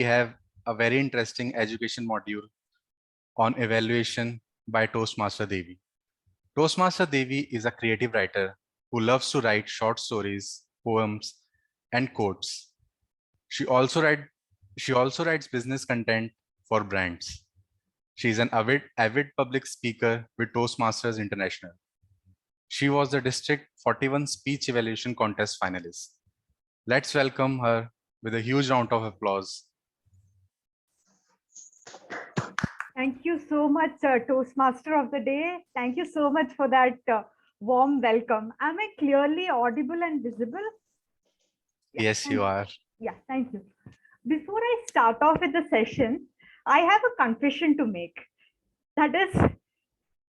we have a very interesting education module on evaluation by Toastmaster Devi. Toastmaster Devi is a creative writer who loves to write short stories, poems, and quotes. She also writes business content for brands. She is an avid public speaker with Toastmasters International. She was the District 41 Speech Evaluation Contest finalist. Let's welcome her with a huge round of applause. Thank you so much, Toastmaster of the Day. Thank you so much for that warm welcome. Am I clearly audible and visible? Yes, you are. Yeah, thank you. Before I start off with the session, I have a confession to make. That is, 2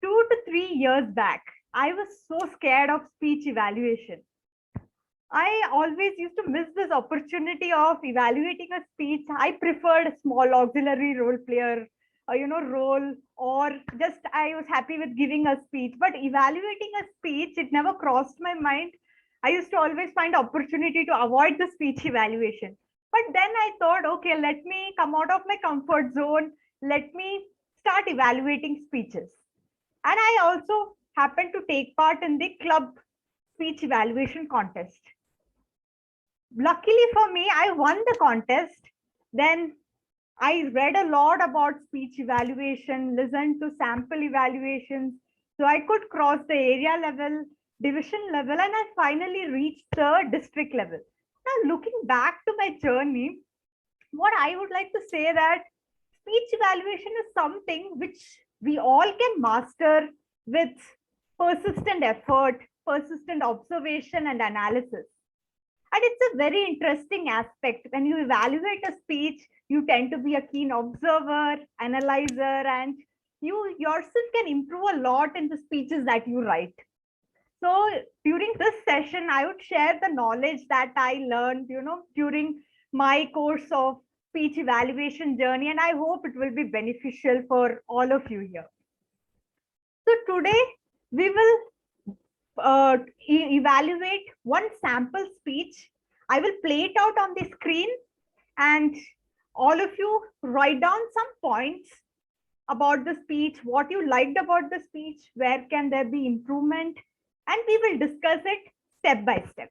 to 3 years back, I was so scared of speech evaluation. I always used to miss this opportunity of evaluating a speech. I preferred a small auxiliary role player, role, or just I was happy with giving a speech. But evaluating a speech, it never crossed my mind. I used to always find opportunity to avoid the speech evaluation. But then I thought, okay, let me come out of my comfort zone. Let me start evaluating speeches. And I also happened to take part in the club speech evaluation contest. Luckily for me, I won the contest. Then I read a lot about speech evaluation, listened to sample evaluations. So I could cross the area level, division level, and I finally reached the district level. Now, looking back to my journey, what I would like to say that speech evaluation is something which we all can master with persistent effort, persistent observation and analysis. And it's a very interesting aspect. When you evaluate a speech, you tend to be a keen observer, analyzer, and you yourself can improve a lot in the speeches that you write. So during this session, I would share the knowledge that I learned, during my course of speech evaluation journey, and I hope it will be beneficial for all of you here. So today we will evaluate one sample speech. I will play it out on the screen and all of you write down some points about the speech, what you liked about the speech, where can there be improvement, and we will discuss it step by step.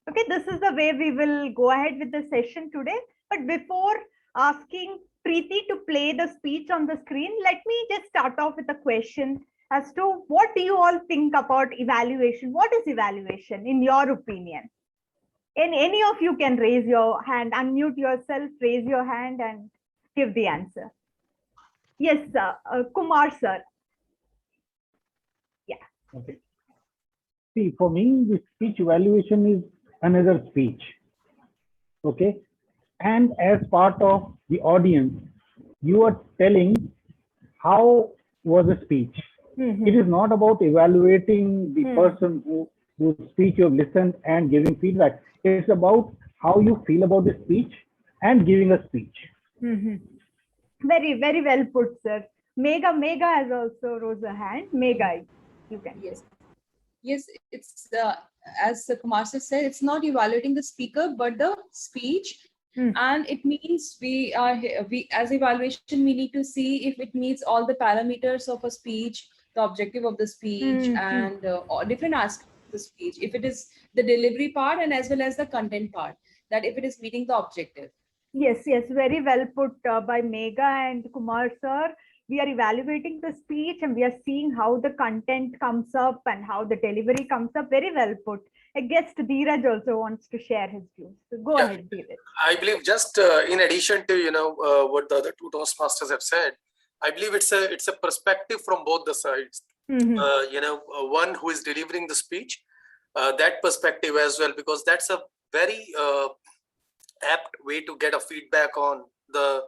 Okay, this is the way we will go ahead with the session today. But before asking Preeti to play the speech on the screen, let me just start off with a question as to what do you all think about evaluation? What is evaluation in your opinion? And any of you can raise your hand, unmute yourself, raise your hand and give the answer. Yes, Kumar sir. Yeah. Okay. See, for me, the speech evaluation is another speech. Okay. And as part of the audience, you are telling how was the speech. It is not about evaluating the person whose speech you have listened and giving feedback. It's about how you feel about the speech and giving a speech. Very, very well put, sir. Mega has also raised a hand. Mega, you can. Yes, it's as Kumar said, it's not evaluating the speaker, but the speech. And it means we as evaluation, we need to see if it meets all the parameters of a speech, the objective of the speech, and different aspects of the speech. If it is the delivery part and as well as the content part, that if it is meeting the objective. Yes, very well put by Mega and Kumar sir. We are evaluating the speech and we are seeing how the content comes up and how the delivery comes up. Very well put. I guess Dheeraj also wants to share his views. So go ahead, Dheeraj. I believe just in addition to what the other two Toastmasters have said, I believe it's a perspective from both the sides. One who is delivering the speech, that perspective as well, because that's a very apt way to get a feedback on the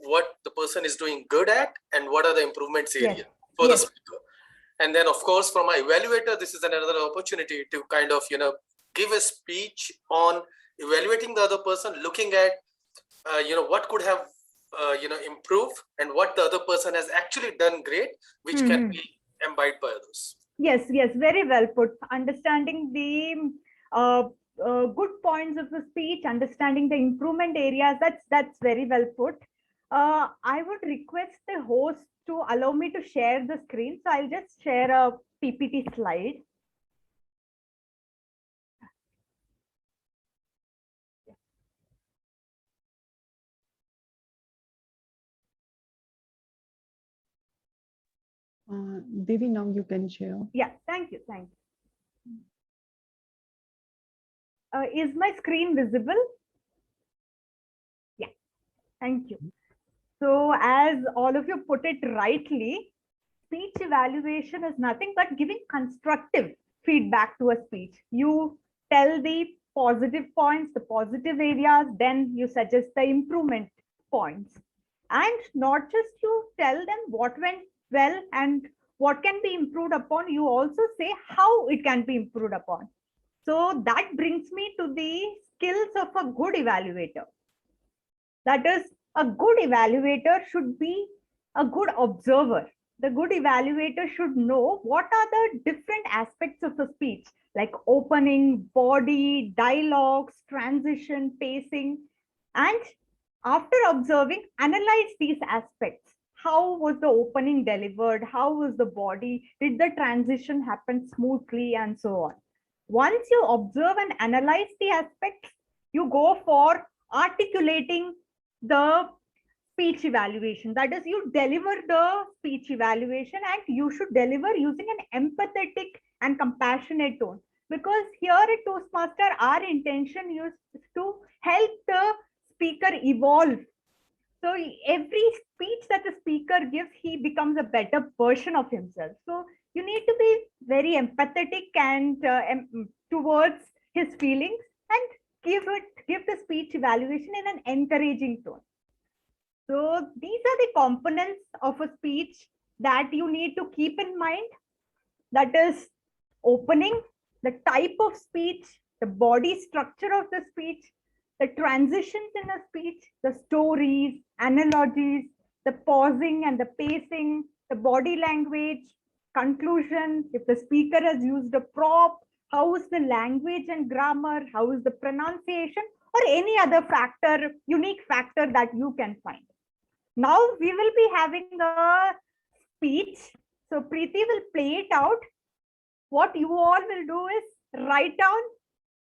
what the person is doing good at and what are the improvements area for the speaker. And then of course from my evaluator, this is another opportunity to kind of give a speech on evaluating the other person, looking at what could have improved and what the other person has actually done great, which can be imbibed by others. Yes, very well put. Understanding the good points of the speech, understanding the improvement areas. That's very well put. I would request the host to allow me to share the screen. So I'll just share a PPT slide. Devi, now you can share. Yeah, thank you. Thank you. Is my screen visible? Yeah, thank you. So as all of you put it rightly, speech evaluation is nothing but giving constructive feedback to a speech. You tell the positive points, the positive areas, then you suggest the improvement points. And not just you tell them what went well and what can be improved upon, you also say how it can be improved upon. So that brings me to the skills of a good evaluator. That is, a good evaluator should be a good observer. The good evaluator should know what are the different aspects of a speech, like opening, body, dialogues, transition, pacing, and after observing, analyze these aspects. How was the opening delivered? How was the body? Did the transition happen smoothly? And so on. Once you observe and analyze the aspects, you go for articulating the speech evaluation. That is, you deliver the speech evaluation and you should deliver using an empathetic and compassionate tone. Because here at Toastmaster, our intention is to help the speaker evolve. So every speech that the speaker gives, he becomes a better version of himself. So you need to be very empathetic and towards his feelings and give the speech evaluation in an encouraging tone. So these are the components of a speech that you need to keep in mind. That is opening, the type of speech, the body structure of the speech, the transitions in a speech, the stories, analogies, the pausing and the pacing, the body language, conclusion, if the speaker has used a prop, how is the language and grammar, how is the pronunciation, or any other factor, unique factor that you can find. Now we will be having a speech. So Preeti will play it out. What you all will do is write down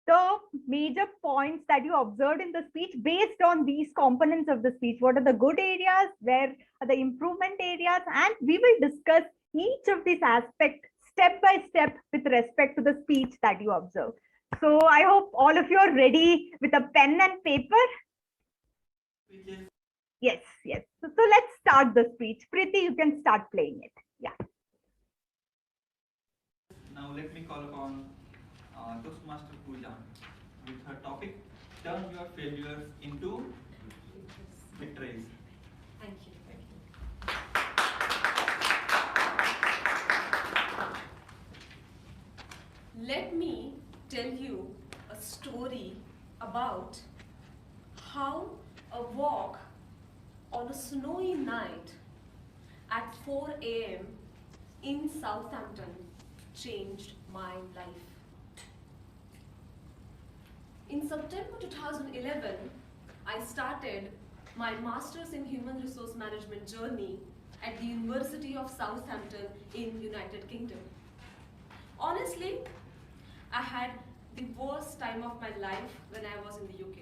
the major points that you observed in the speech based on these components of the speech. What are the good areas? Where are the improvement areas? And we will discuss each of these aspects step by step with respect to the speech that you observe. So I hope all of you are ready with a pen and paper. Yes, yes. So let's start the speech. Preeti, you can start playing it. Yeah. Now let me call upon Toastmaster Pooja with her topic, turn your failures into victories. Thank you. Let me tell you a story about how a walk on a snowy night at 4 a.m. in Southampton changed my life. In September 2011, I started my Master's in Human Resource Management journey at the University of Southampton in United Kingdom. Honestly, I had the worst time of my life when I was in the UK.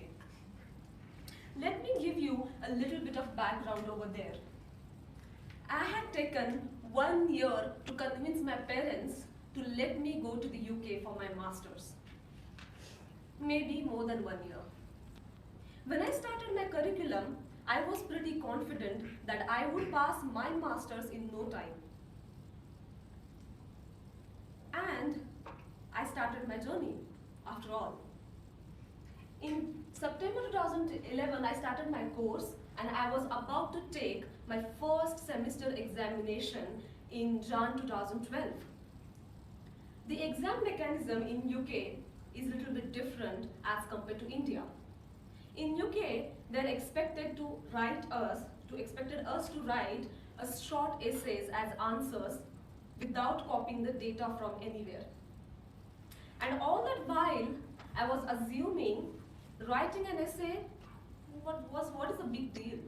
Let me give you a little bit of background over there. I had taken 1 year to convince my parents to let me go to the UK for my master's. Maybe more than 1 year. When I started my curriculum, I was pretty confident that I would pass my master's in no time. And I started my journey, after all. In September 2011, I started my course and I was about to take my first semester examination in Jan 2012. The exam mechanism in UK is a little bit different as compared to India. In UK, they're expected us to write a short essays as answers without copying the data from anywhere. And all that while, I was assuming writing an essay, what is the big deal?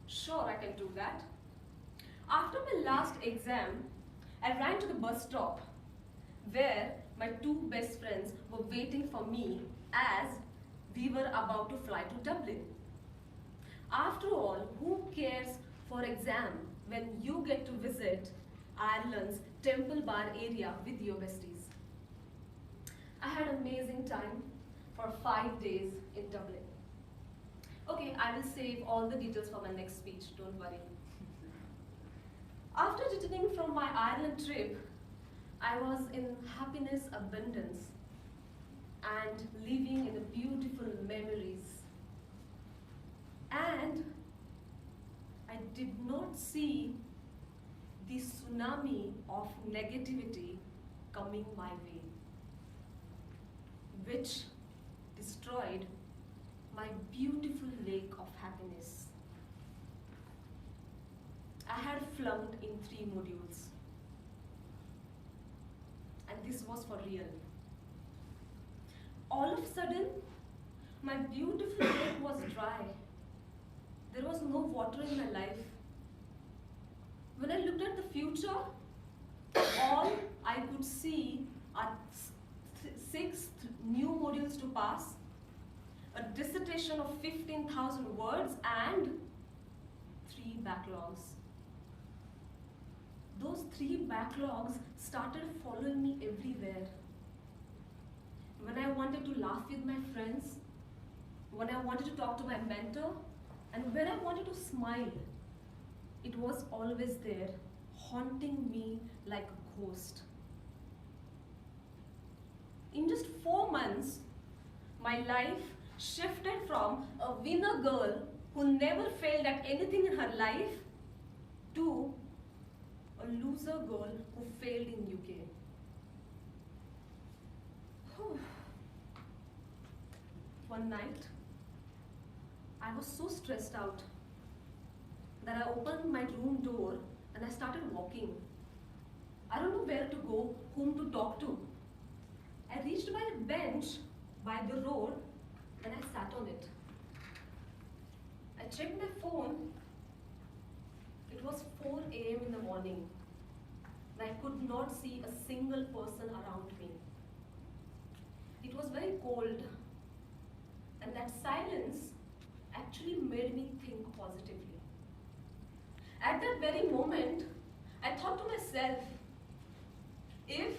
Sure, I can do that. After my last exam, I ran to the bus stop where my two best friends were waiting for me as we were about to fly to Dublin. After all, who cares for exam when you get to visit Ireland's Temple Bar area with your besties? I had an amazing time for 5 days in Dublin. Okay, I will save all the details for my next speech, don't worry. After returning from my Ireland trip, I was in happiness abundance and living in the beautiful memories. And I did not see the tsunami of negativity coming my way, which destroyed my beautiful lake of happiness. I had flunked in 3 modules, and this was for real. All of a sudden, my beautiful lake was dry. There was no water in my life. When I looked at the future, all I could see are 6 new modules to pass, a dissertation of 15,000 words, and 3 backlogs. Those 3 backlogs started following me everywhere. When I wanted to laugh with my friends, when I wanted to talk to my mentor, and when I wanted to smile, it was always there, haunting me like a ghost. In just 4 months, my life shifted from a winner girl who never failed at anything in her life to a loser girl who failed in UK. One night, I was so stressed out that I opened my room door and I started walking. I don't know where to go, whom to talk to. I reached by a bench by the road and I sat on it. I checked my phone. It was 4 a.m. in the morning and I could not see a single person around me. It was very cold, and that silence actually made me think positively. At that very moment, I thought to myself, if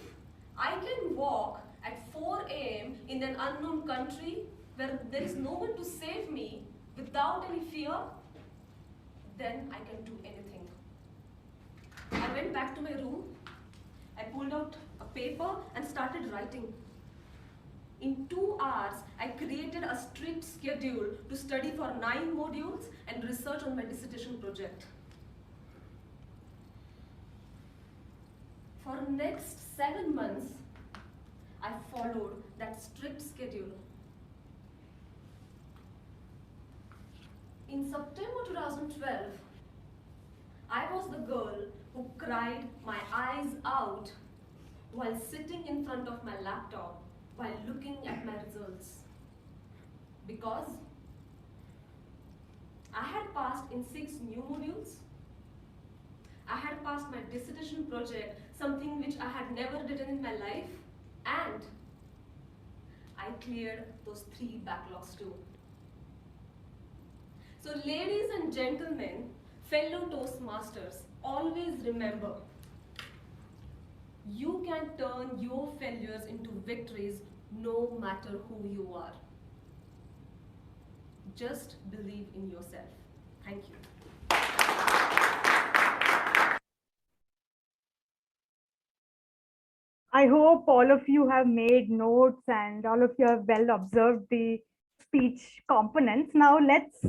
I can walk at 4 a.m. in an unknown country where there is no one to save me without any fear, then I can do anything. I went back to my room, I pulled out a paper and started writing. In 2 hours, I created a strict schedule to study for 9 modules and research on my dissertation project. For the next 7 months, I followed that strict schedule. In September 2012, I was the girl who cried my eyes out while sitting in front of my laptop while looking at my results. Because I had passed in 6 new modules, I had passed my dissertation project, something which I had never written in my life, and I cleared those 3 backlogs too. So ladies and gentlemen, fellow Toastmasters, always remember, you can turn your failures into victories no matter who you are. Just believe in yourself. Thank you. I hope all of you have made notes and all of you have well observed the speech components. Now let's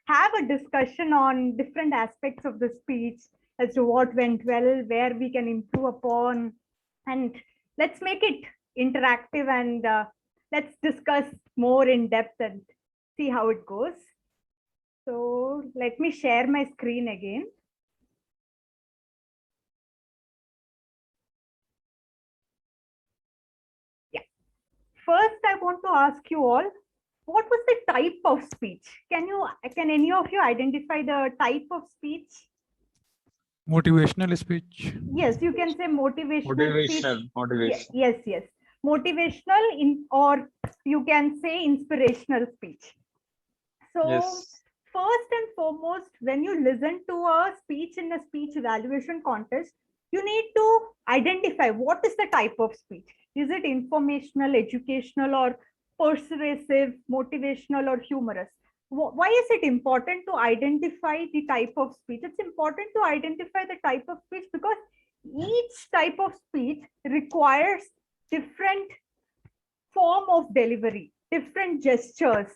have a discussion on different aspects of the speech as to what went well, where we can improve upon, and let's make it interactive and let's discuss more in depth and see how it goes. So let me share my screen again. Yeah. first I want to ask you all, what was the type of speech? Can any of you identify the type of speech? Motivational speech. Yes, you can say motivational speech. Motivational. Yes. Motivational or you can say inspirational speech. So Yes. first and foremost, when you listen to a speech in a speech evaluation contest, you need to identify what is the type of speech. Is it informational, educational, or persuasive, motivational, or humorous? Why is it important to identify the type of speech? It's important to identify the type of speech because each type of speech requires different form of delivery, different gestures,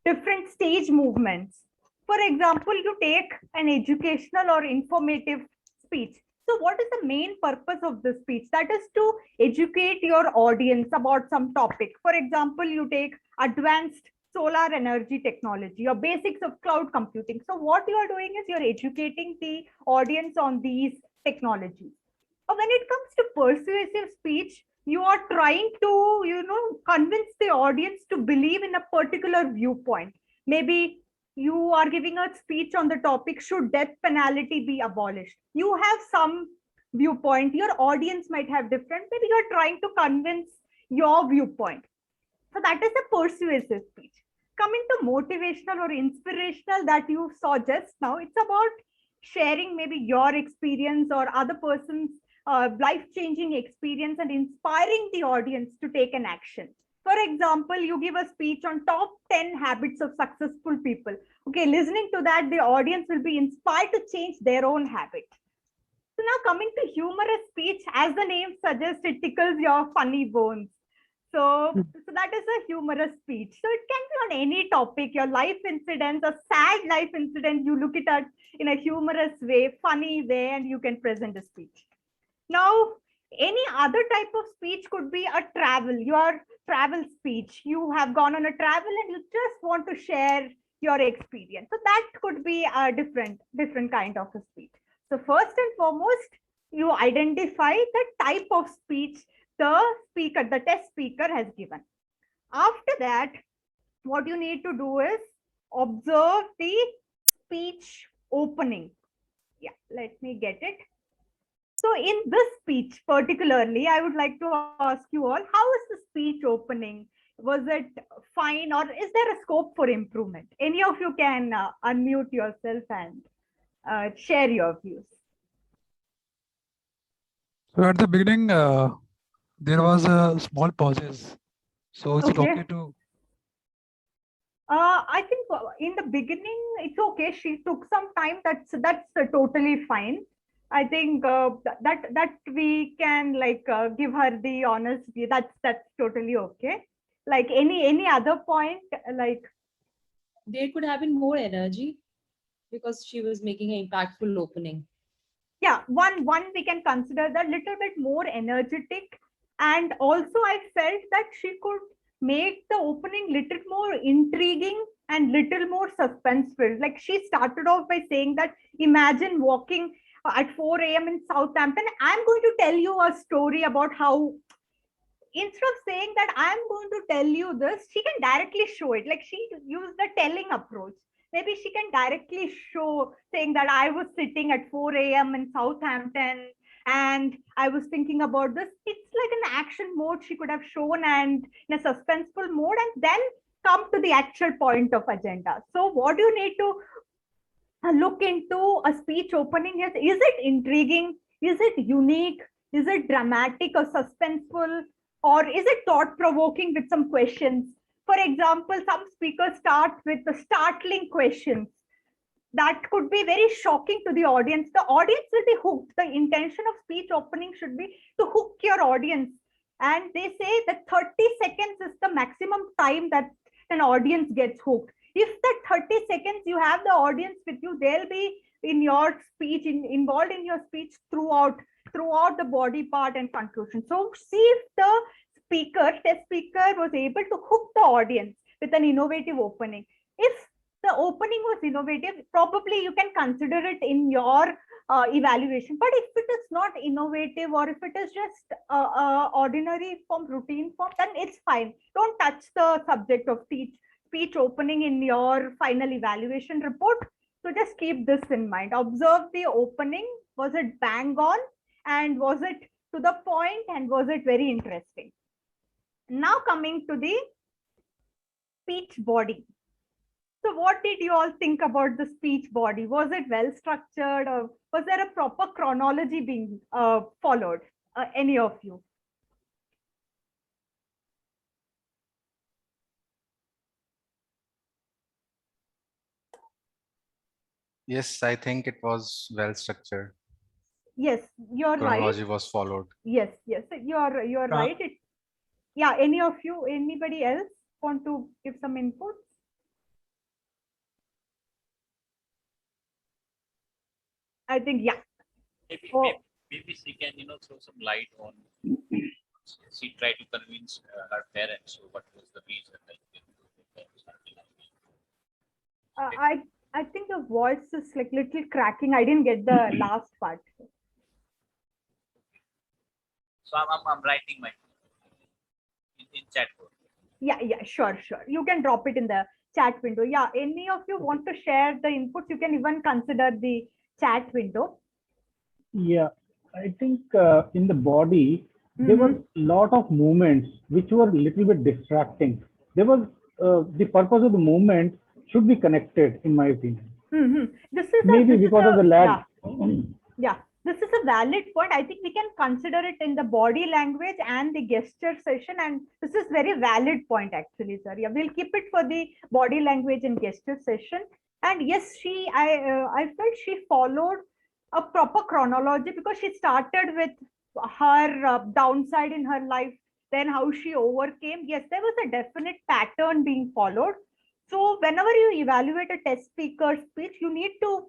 different stage movements. For example, you take an educational or informative speech. So what is the main purpose of the speech? That is to educate your audience about some topic. For example, you take advanced solar energy technology or basics of cloud computing. So what you are doing is you're educating the audience on these technologies. When it comes to persuasive speech, you are trying to, convince the audience to believe in a particular viewpoint. Maybe you are giving a speech on the topic, should death penalty be abolished? You have some viewpoint, your audience might have different, maybe you're trying to convince your viewpoint. So that is a persuasive speech. Coming to motivational or inspirational that you saw just now, it's about sharing maybe your experience or other person's life-changing experience and inspiring the audience to take an action. For example, you give a speech on top 10 habits of successful people. Okay, listening to that, the audience will be inspired to change their own habit. So now coming to humorous speech, as the name suggests, it tickles your funny bones. So that is a humorous speech. So it can be on any topic, your life incidents, a sad life incident, you look at it in a humorous way, funny way, and you can present a speech. Now, any other type of speech could be a your travel speech. You have gone on a travel and you just want to share your experience. So that could be a different kind of a speech. So first and foremost, you identify the type of speech the test speaker has given. After that, what you need to do is observe the speech opening. Yeah, let me get it. So in this speech particularly, I would like to ask you all, how is the speech opening? Was it fine or is there a scope for improvement? Any of you can unmute yourself and share your views. So at the beginning, there was a small pauses. So it's okay to... I think in the beginning, it's okay. She took some time. That's totally fine. I think that we can give her the honest view. That's totally okay. Like any other point, like there could have been more energy because she was making an impactful opening. Yeah, one we can consider that little bit more energetic, and also I felt that she could make the opening little more intriguing and little more suspenseful. Like she started off by saying that imagine walking at 4 a.m. in Southampton. I'm going to tell you a story about how, instead of saying that I'm going to tell you this, she can directly show it. Like she used the telling approach. Maybe she can directly show, saying that I was sitting at 4 a.m. in Southampton and I was thinking about this. It's like an action mode she could have shown and in a suspenseful mode, and then come to the actual point of agenda. So what you need to look into a speech opening is it intriguing? Is it unique? Is it dramatic or suspenseful? Or is it thought-provoking with some questions? For example, some speakers start with the startling questions that could be very shocking to the audience. The audience will be hooked. The intention of speech opening should be to hook your audience. And they say that 30 seconds is the maximum time that an audience gets hooked. If that 30 seconds you have the audience with you, they'll be in your speech, involved in your speech throughout the body part and conclusion. So see if the test speaker was able to hook the audience with an innovative opening. If the opening was innovative. Probably you can consider it in your evaluation. But if it is not innovative, or if it is just ordinary form, routine form, then it's fine. Don't touch the subject of speech opening in your final evaluation report. So just keep this in mind. Observe the opening. Was it bang on? And was it to the point? And was it very interesting? Now coming to the speech body. So what did you all think about the speech body? Was it well structured, or was there a proper chronology being followed? Any of you? Yes, I think it was well structured. Yes, you're Chronology right. was followed. Yes, you're right. Yeah, any of you, anybody else want to give some input? I think, yeah. Maybe she can, throw some light on. She tried to convince her parents. So what was the reason? I think the voice is like little cracking. I didn't get the last part. So I'm writing my in chat board. Yeah, sure. You can drop it in the chat window. Yeah, any of you want to share the inputs? You can even consider the chat window. Yeah, I think in the body, there were a lot of movements which were a little bit distracting. There was the purpose of the movement should be connected, in my opinion. This is maybe because of the lag. Yeah, this is a valid point. I think we can consider it in the body language and the gesture session, and this is very valid point actually, sir. Yeah, we'll keep it for the body language and gesture session. And yes, I felt she followed a proper chronology, because she started with her downside in her life, then how she overcame. Yes, there was a definite pattern being followed. So whenever you evaluate a test speaker speech, you need to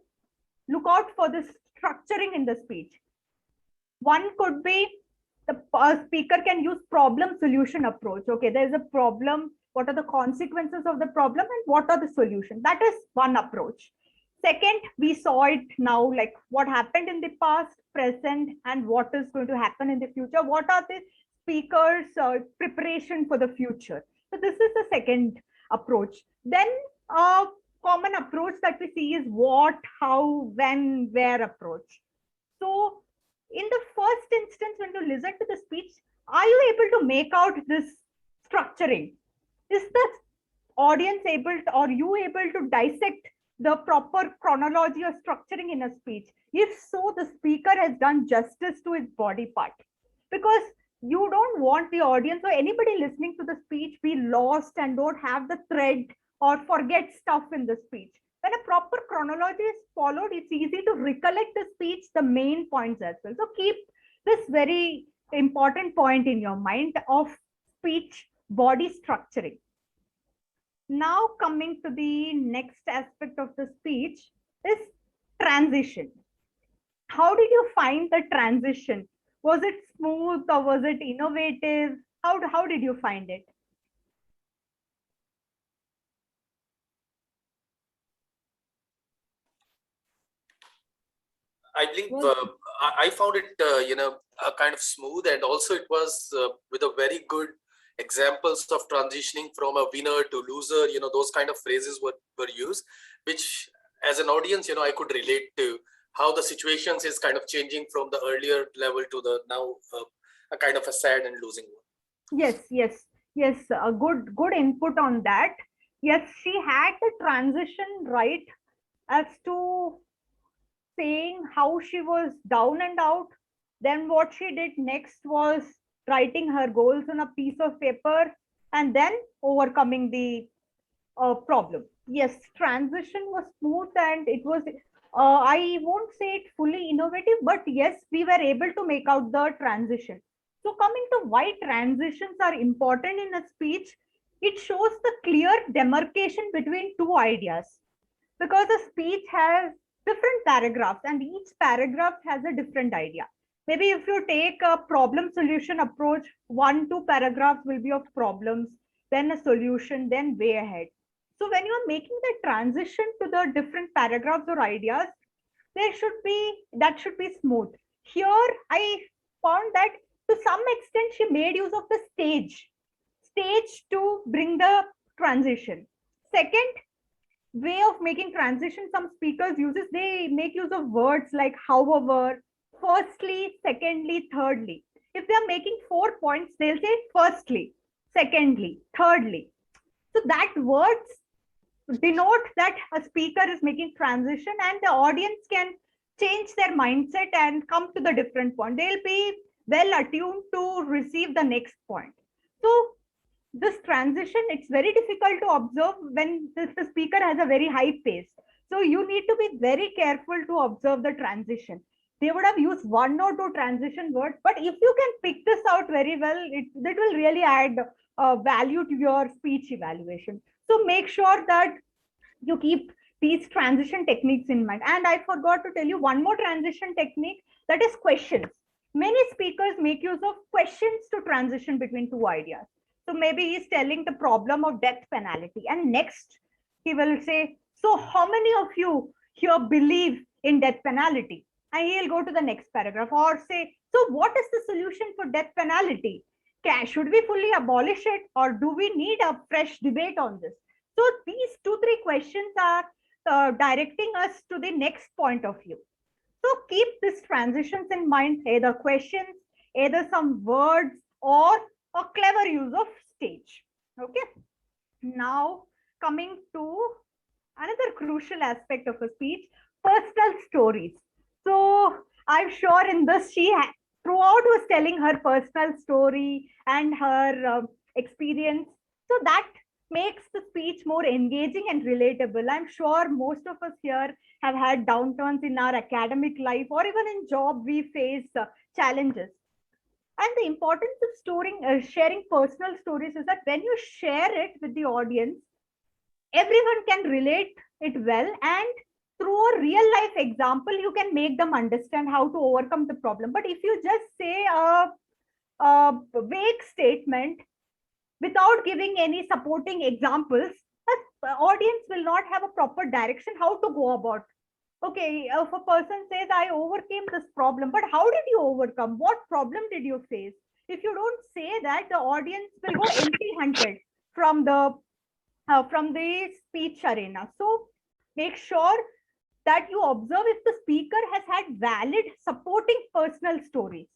look out for this structuring in the speech. One could be the speaker can use problem solution approach. Okay, there's a problem. What are the consequences of the problem and what are the solutions? That is one approach. Second, we saw it now, like what happened in the past, present, and what is going to happen in the future. What are the speakers' preparation for the future? So this is the second approach. Then a common approach that we see is what, how, when, where approach. So in the first instance, when you listen to the speech, are you able to make out this structuring? Is the audience able to, or you able to dissect the proper chronology or structuring in a speech? If so, the speaker has done justice to its body part, because you don't want the audience or anybody listening to the speech be lost and don't have the thread or forget stuff in the speech. When a proper chronology is followed, it's easy to recollect the speech, the main points as well. So keep this very important point in your mind of speech body structuring. Now coming to the next aspect of the speech is transition. How did you find the transition? Was it smooth or was it innovative? How did you find it? I think I found it, kind of smooth, and also it was with a very good examples of transitioning from a winner to loser. Those kind of phrases were used, which as an audience, I could relate to how the situations is kind of changing from the earlier level to the now a kind of a sad and losing one. Yes. A good input on that. Yes, she had the transition right as to saying how she was down and out. Then what she did next was writing her goals on a piece of paper and then overcoming the problem. Yes, transition was smooth and it was, I won't say it fully innovative, but yes, we were able to make out the transition. So coming to why transitions are important in a speech, it shows the clear demarcation between two ideas, because a speech has different paragraphs and each paragraph has a different idea. Maybe if you take a problem solution approach, 1-2 paragraphs will be of problems, then a solution, then way ahead. So when you're making the transition to the different paragraphs or ideas, that should be smooth. Here, I found that to some extent she made use of the stage to bring the transition. Second way of making transition some speakers uses, they make use of words like however, firstly, secondly, thirdly. If they are making 4 points, they'll say firstly, secondly, thirdly. So that words denote that a speaker is making transition, and the audience can change their mindset and come to the different point. They'll be well attuned to receive the next point. So this transition, it's very difficult to observe when the speaker has a very high pace. So you need to be very careful to observe the transition. They would have used 1 or 2 transition words, but if you can pick this out very well, it will really add value to your speech evaluation. So make sure that you keep these transition techniques in mind. And I forgot to tell you one more transition technique, that is questions. Many speakers make use of questions to transition between 2 ideas. So maybe he's telling the problem of death penalty, and next he will say, so how many of you here believe in death penalty? And he'll go to the next paragraph, or say, so what is the solution for death penalty? Should we fully abolish it, or do we need a fresh debate on this? So these 2-3 questions are directing us to the next point of view. So keep these transitions in mind, either questions, either some words, or a clever use of stage. Okay. Now coming to another crucial aspect of a speech, personal stories. So I'm sure in this throughout was telling her personal story and her experience. So that makes the speech more engaging and relatable. I'm sure most of us here have had downturns in our academic life, or even in job we face challenges. And the importance of sharing personal stories is that when you share it with the audience, everyone can relate it well, and through a real life example, you can make them understand how to overcome the problem. But if you just say a vague statement without giving any supporting examples, the audience will not have a proper direction how to go about. Okay, if a person says, I overcame this problem, but how did you overcome? What problem did you face? If you don't say that, the audience will go empty-handed from the speech arena. So make sure that you observe if the speaker has had valid supporting personal stories.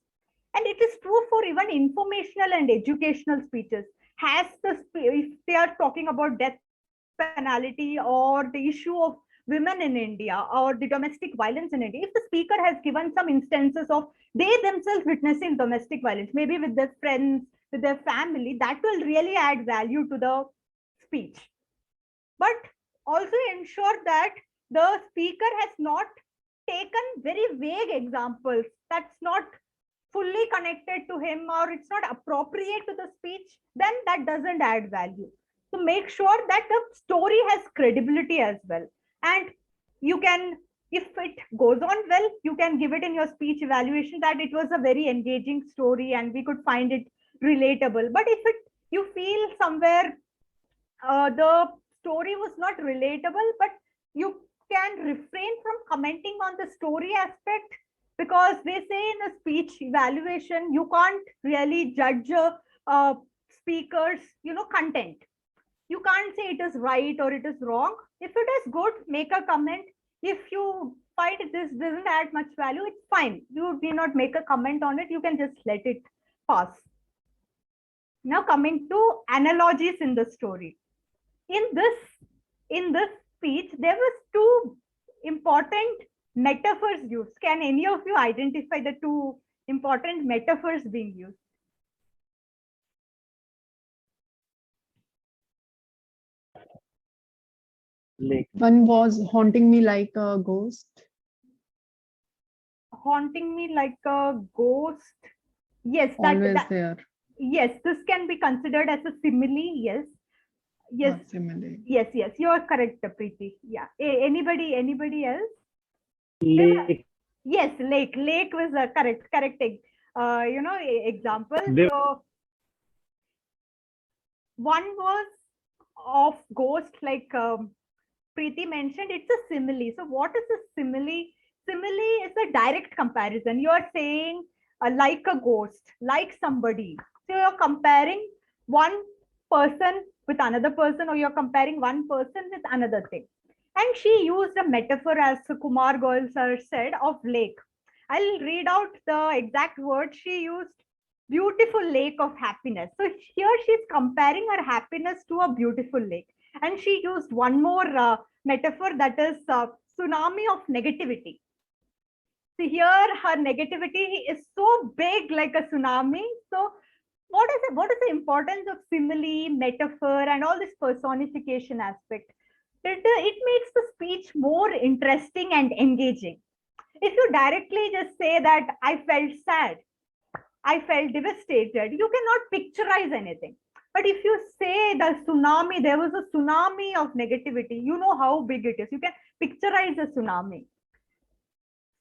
And it is true for even informational and educational speeches. If they are talking about death penalty or the issue of women in India or the domestic violence in India, if the speaker has given some instances of they themselves witnessing domestic violence, maybe with their friends, with their family, that will really add value to the speech. But also ensure that the speaker has not taken very vague examples that's not fully connected to him, or it's not appropriate to the speech, then that doesn't add value. So make sure that the story has credibility as well. And you can, if it goes on well, you can give it in your speech evaluation that it was a very engaging story and we could find it relatable. But if you feel somewhere the story was not relatable, but you can refrain from commenting on the story aspect, because they say in a speech evaluation, you can't really judge a speaker's content. You can't say it is right or it is wrong. If it is good, make a comment. If you find this doesn't add much value, it's fine. You need not make a comment on it. You can just let it pass. Now coming to analogies in the story. In this speech, there was 2 important metaphors used. Can any of you identify the 2 important metaphors being used? Lake. One was haunting me like a ghost. Haunting me like a ghost. Yes, Always there. Yes, this can be considered as a simile. Yes. Yes. Simile. Yes, you are correct, Preeti. Yeah. Anybody else? Lake. Yes, lake. Lake was a correct example. So one was of ghost, like Preeti mentioned, it's a simile. So what is a simile? Simile is a direct comparison. You are saying like a ghost, like somebody. So you're comparing one person with another person, or you're comparing one person with another thing. And she used a metaphor, as Kumar Goyal sir said, of lake. I'll read out the exact word she used. Beautiful lake of happiness. So here she's comparing her happiness to a beautiful lake. And she used one more metaphor, that is tsunami of negativity. So here her negativity is so big, like a tsunami. So what is the importance of simile, metaphor, and all this personification aspect? It makes the speech more interesting and engaging. If you directly just say that I felt sad, I felt devastated, you cannot picturize anything. But if you say the tsunami, there was a tsunami of negativity, you know how big it is. You can picturize a tsunami.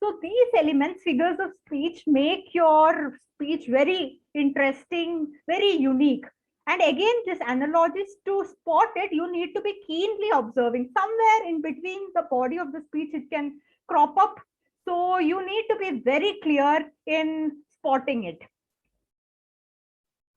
So these elements, figures of speech, make your speech very interesting, very unique. And again, this analogies, to spot it, you need to be keenly observing. Somewhere in between the body of the speech, it can crop up. So you need to be very clear in spotting it.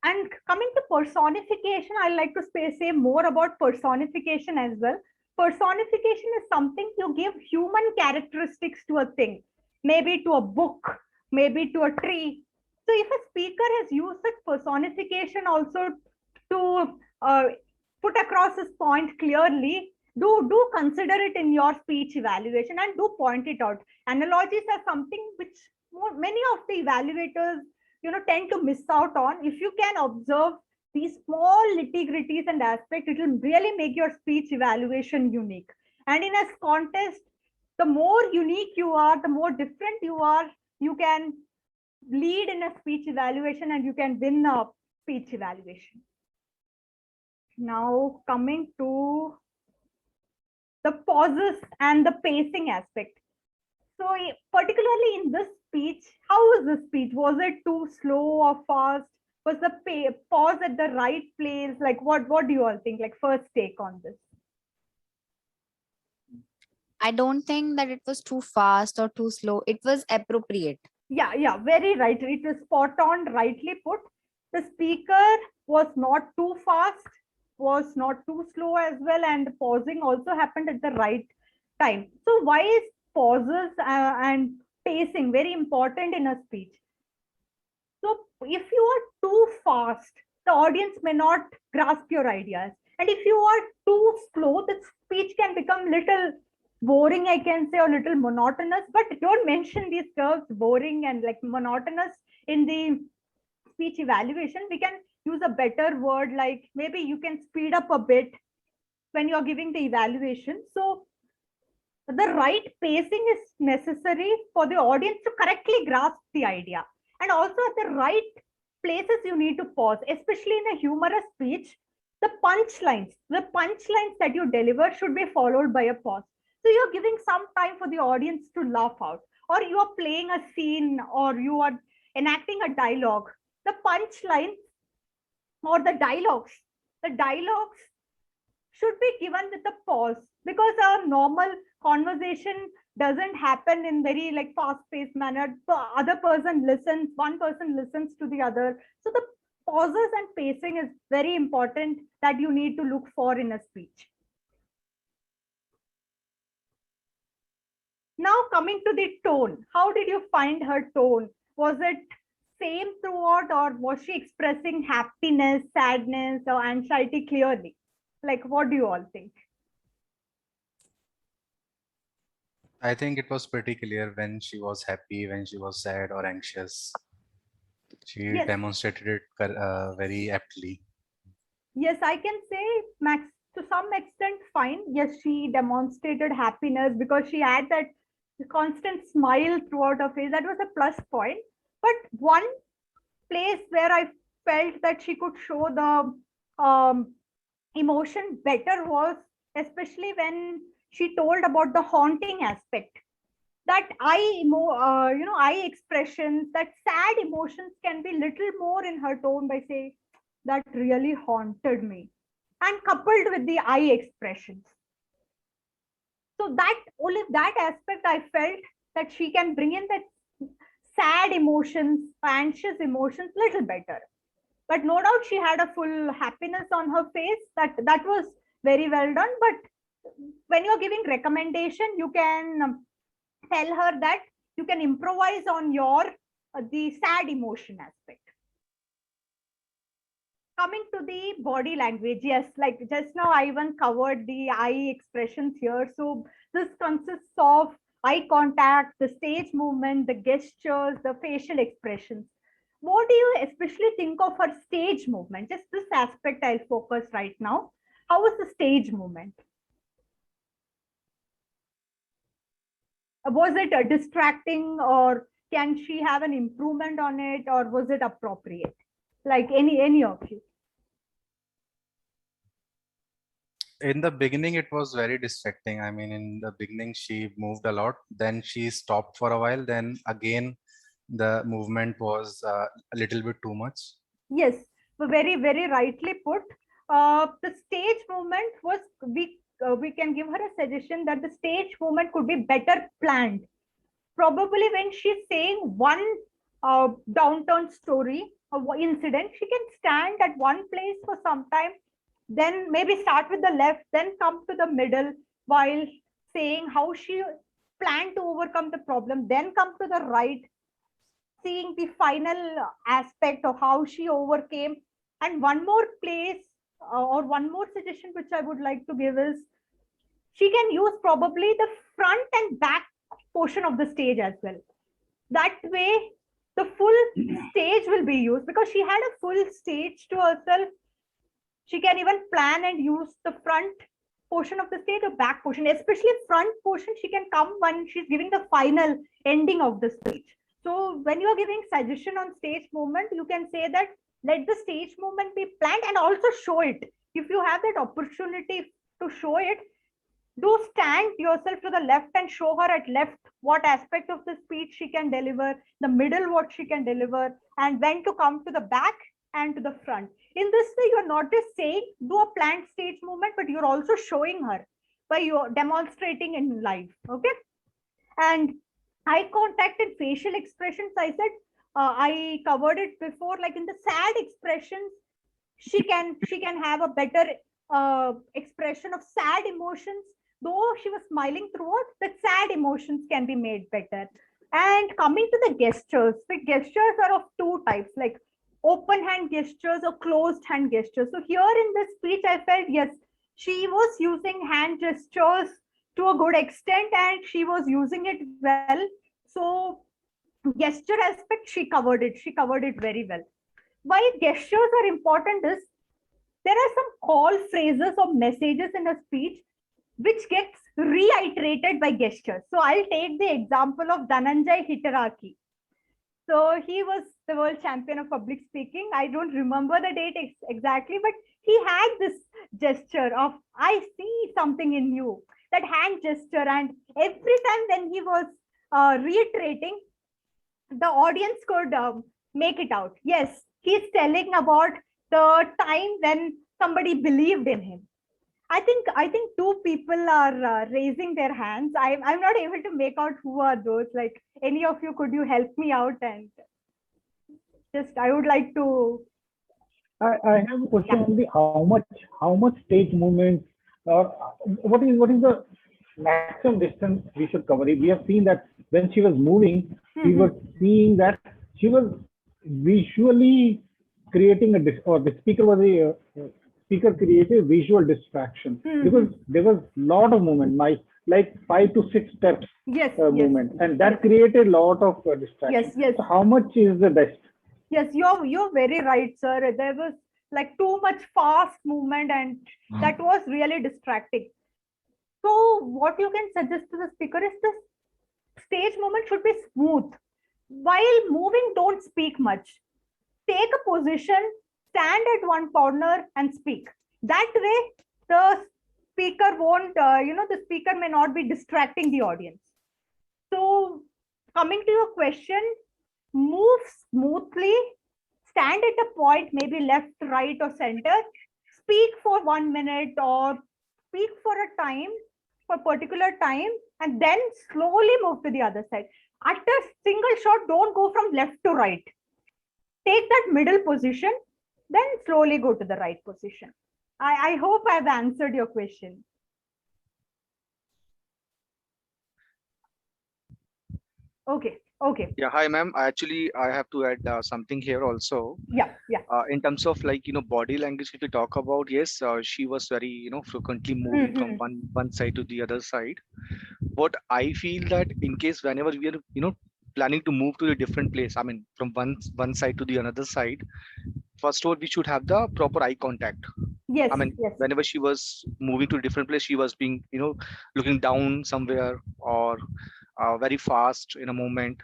And coming to personification, I like to say more about personification as well. Personification is something you give human characteristics to a thing, maybe to a book, maybe to a tree. So if a speaker has used such personification also to put across his point clearly, do consider it in your speech evaluation and do point it out. Analogies are something which many of the evaluators tend to miss out on. If you can observe these small nitty-gritties and aspects, it will really make your speech evaluation unique. And in a contest, the more unique you are, the more different you are, you can lead in a speech evaluation and you can win a speech evaluation. Now coming to the pauses and the pacing aspect. So particularly in this speech, how was the speech? Was it too slow or fast? Was the pause at the right place? Like what do you all think? Like first take on this. I don't think that it was too fast or too slow. It was appropriate. Yeah, very right. It was spot on, rightly put. The speaker was not too fast, was not too slow as well, and pausing also happened at the right time. So why is pauses and pacing very important in a speech? So if you are too fast, the audience may not grasp your ideas. And if you are too slow, the speech can become little boring, I can say, or little monotonous. But don't mention these terms boring and like monotonous in the speech evaluation. We can use a better word, like maybe you can speed up a bit when you're giving the evaluation. So the right pacing is necessary for the audience to correctly grasp the idea. And also at the right places, you need to pause, especially in a humorous speech. The punchlines that you deliver should be followed by a pause. So you're giving some time for the audience to laugh out, or you are playing a scene, or you are enacting a dialogue. The punchlines or the dialogues should be given with a pause, because a normal conversation doesn't happen in very like fast-paced manner. One person listens to the other. So the pauses and pacing is very important that you need to look for in a speech. Now coming to the tone, how did you find her tone? Was it same throughout, or was she expressing happiness, sadness, or anxiety clearly? Like, what do you all think? I think it was pretty clear when she was happy, when she was sad or anxious. She demonstrated it very aptly. Yes, I can say, Max, to some extent, fine. Yes, she demonstrated happiness because she had that constant smile throughout her face. That was a plus point. But one place where I felt that she could show the emotion better was especially when she told about the haunting aspect. That eye expressions, that sad emotions can be little more in her tone by saying that really haunted me. and coupled with the eye expressions. So that only that aspect I felt that she can bring in that sad emotions, anxious emotions little better. But no doubt she had a full happiness on her face. That was very well done. But when you're giving recommendation, you can tell her that you can improvise on your the sad emotion aspect. Coming to the body language, yes, like just now I even covered the eye expressions here. So this consists of eye contact, the stage movement, the gestures, the facial expressions. What do you especially think of her stage movement? Just this aspect I'll focus right now. How was the stage movement? Was it distracting, or can she have an improvement on it, or was it appropriate? Like any of you. In the beginning, it was very distracting. I mean, in the beginning, she moved a lot. Then she stopped for a while. Then again, the movement was a little bit too much. Yes, very, very rightly put. The stage movement was, we can give her a suggestion that the stage movement could be better planned. Probably when she's saying one downturn story or incident, she can stand at one place for some time, then maybe start with the left, then come to the middle while saying how she planned to overcome the problem, then come to the right, seeing the final aspect of how she overcame. And one more place or one more suggestion which I would like to give is she can use probably the front and back portion of the stage as well. That way the full stage will be used, because she had a full stage to herself. She can even plan and use the front portion of the stage or back portion, especially front portion. She can come when she's giving the final ending of the speech. So when you're giving suggestion on stage movement, you can say that let the stage movement be planned and also show it. If you have that opportunity to show it, do stand yourself to the left and show her at left what aspect of the speech she can deliver, the middle what she can deliver, and when to come to the back and to the front. In this way, you're not just saying do a planned stage movement, but you're also showing her by you're demonstrating in live. Okay. And eye contact and facial expressions, I said, I covered it before. Like in the sad expressions, she can have a better expression of sad emotions. Though she was smiling throughout, the sad emotions can be made better. And coming to the gestures are of two types, like open hand gestures or closed hand gestures. So here in this speech, I felt, yes, she was using hand gestures to a good extent and she was using it well. So gesture aspect, she covered it very well. Why gestures are important is there are some call phrases or messages in a speech which gets reiterated by gestures. So I'll take the example of Dhananjay Hitaraki. So he was the world champion of public speaking. I don't remember the date exactly, but he had this gesture of, I see something in you, that hand gesture. And every time when he was reiterating, the audience could make it out. Yes, he's telling about the time when somebody believed in him. I think two people are raising their hands. I'm not able to make out who are those. Like, any of you, could you help me out? And just, I would like to. I have a question on the how much stage movements, or what is the maximum distance we should cover? We have seen that when she was moving, we were seeing that she was visually creating or the speaker was speaker created visual distraction, because there was a lot of movement, like 5 to 6 steps movement, and that created a lot of distraction. Yes. So how much is the best? Yes, you're very right, sir. There was like too much fast movement, and that was really distracting. So what you can suggest to the speaker is the stage movement should be smooth. While moving, don't speak much. Take a position, stand at one corner and speak. That way, the speaker won't, the speaker may not be distracting the audience. So coming to your question, move smoothly, stand at a point, maybe left, right, or center, speak for 1 minute or speak for a time, for a particular time, and then slowly move to the other side. At a single shot, don't go from left to right. Take that middle position, then slowly go to the right position. I hope I've answered your question. Okay. Yeah, hi, ma'am. Actually, I have to add something here also. Yeah. In terms of like, body language, if we talk about, yes, she was very, frequently moving from one side to the other side. But I feel that in case whenever we are, planning to move to a different place, I mean, from one side to the another side, first of all, we should have the proper eye contact. Yes. I mean, whenever she was moving to a different place, she was being, looking down somewhere or very fast in a moment.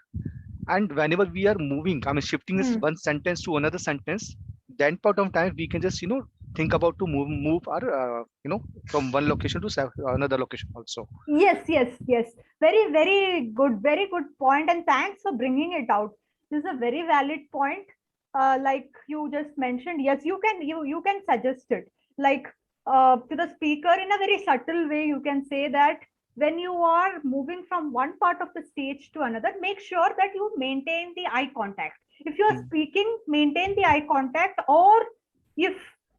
And whenever we are moving, I mean, shifting this one sentence to another sentence, then part of time we can just, think about to move our, from one location to another location also. Yes. Very good point. And thanks for bringing it out. This is a very valid point. Like you just mentioned, yes, you can suggest it. Like to the speaker in a very subtle way, you can say that when you are moving from one part of the stage to another, make sure that you maintain the eye contact. If you are speaking, maintain the eye contact, or if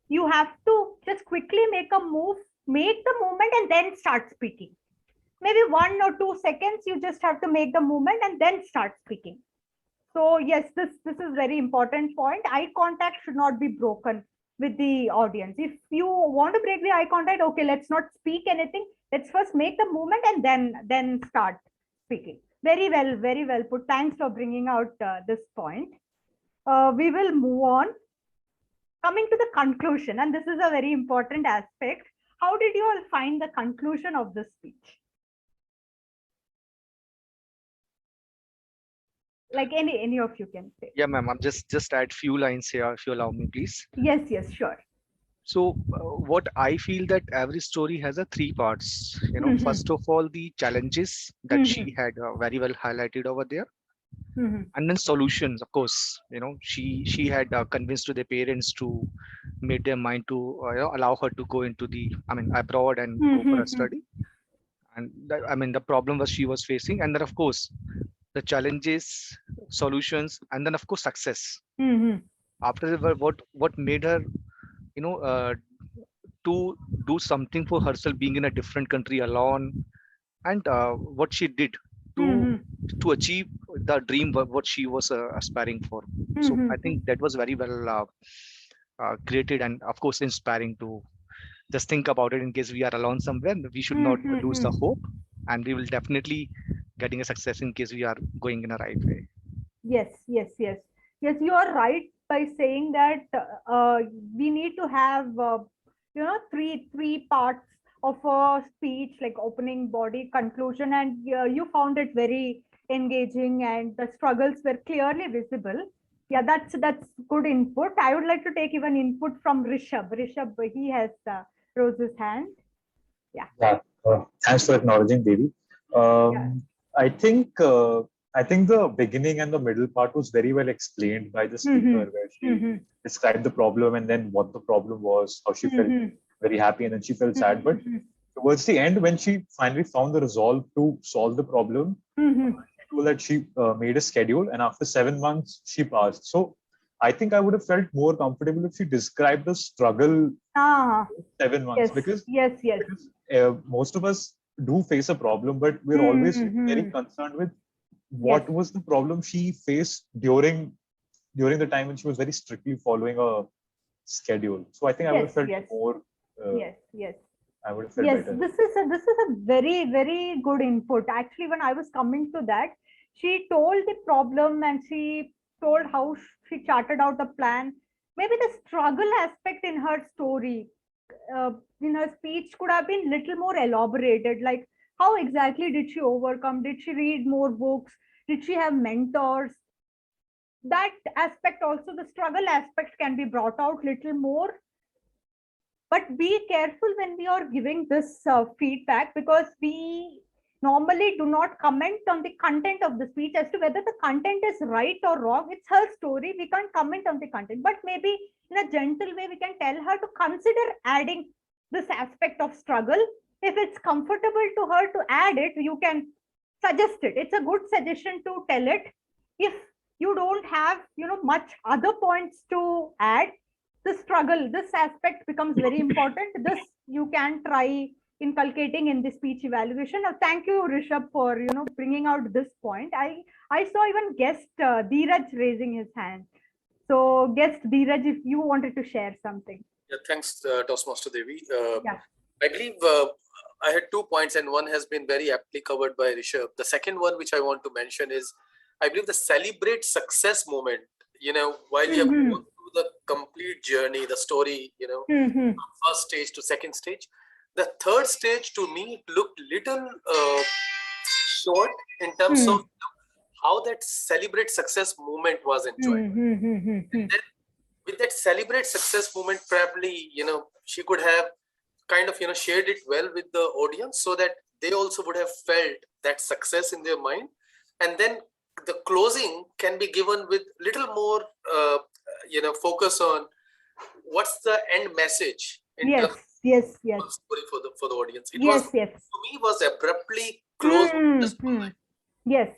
you have to just quickly make a move, make the movement and then start speaking. Maybe 1 or 2 seconds, you just have to make the movement and then start speaking. So yes, this is very important point. Eye contact should not be broken with the audience. If you want to break the eye contact, okay, let's not speak anything. Let's first make the movement and then start speaking. Very well put. Thanks for bringing out this point. We will move on. Coming to the conclusion, and this is a very important aspect. How did you all find the conclusion of this speech? Like any of you can say. Yeah, ma'am. I'm just add few lines here, if you allow me, please. Yes, sure. So what I feel that every story has a 3 parts. First of all, the challenges that she had very well highlighted over there. And then solutions, of course, she had convinced to the parents to make their mind to allow her to go into the abroad and go for a study. And the problem was she was facing, and then of course the challenges, solutions, and then of course success. After what made her to do something for herself, being in a different country alone, and what she did to achieve the dream what she was aspiring for. So I think that was very well created, and of course inspiring to just think about it. In case we are alone somewhere, we should not lose the hope, and we will definitely getting a success in case we are going in a right way. Yes, you are right by saying that we need to have three parts of a speech, like opening, body, conclusion, and you found it very engaging and the struggles were clearly visible. Yeah, that's good input. I would like to take even input from Rishabh. He has raised his hand. Yeah. Thanks for acknowledging, Devi. I think the beginning and the middle part was very well explained by the speaker, where she described the problem and then what the problem was, how she felt very happy and then she felt sad. But towards the end, when she finally found the resolve to solve the problem, she told that she made a schedule, and after 7 months she passed. So I think I would have felt more comfortable if she described the struggle 7 months, because most of us do face a problem, but we're always very concerned with what was the problem she faced during the time when she was very strictly following a schedule. So I think I would have felt more. I would have felt better. This is a very good input. Actually, when I was coming to that, she told the problem and she told how she charted out the plan. Maybe the struggle aspect in her story, in her speech, could have been little more elaborated. Like, how exactly did she overcome? Did she read more books? Did she have mentors? That aspect also, the struggle aspect, can be brought out little more. But be careful when we are giving this feedback, because we normally do not comment on the content of the speech as to whether the content is right or wrong. It's her story. We can't comment on the content, but maybe in a gentle way, we can tell her to consider adding this aspect of struggle. If it's comfortable to her to add it, you can suggest it. It's a good suggestion to tell it. If you don't have, much other points to add, the struggle, this aspect becomes very important. This you can try inculcating in the speech evaluation. Now, thank you, Rishabh, for bringing out this point. I saw even guest Dheeraj raising his hand. So, guest Dheeraj, if you wanted to share something. Yeah, thanks, Toastmaster Devi. Yeah. I believe I had 2 points, and one has been very aptly covered by Rishabh. The second one, which I want to mention, is I believe the celebrate success moment. While you have gone through the complete journey, the story, from first stage to second stage, the third stage to me it looked little short in terms of how that celebrate success moment was enjoyed. And then with that celebrate success moment, probably she could have kind of shared it well with the audience so that they also would have felt that success in their mind, and then the closing can be given with little more focus on what's the end message in terms of story for the audience. It was, to me, was abruptly closed. Yes.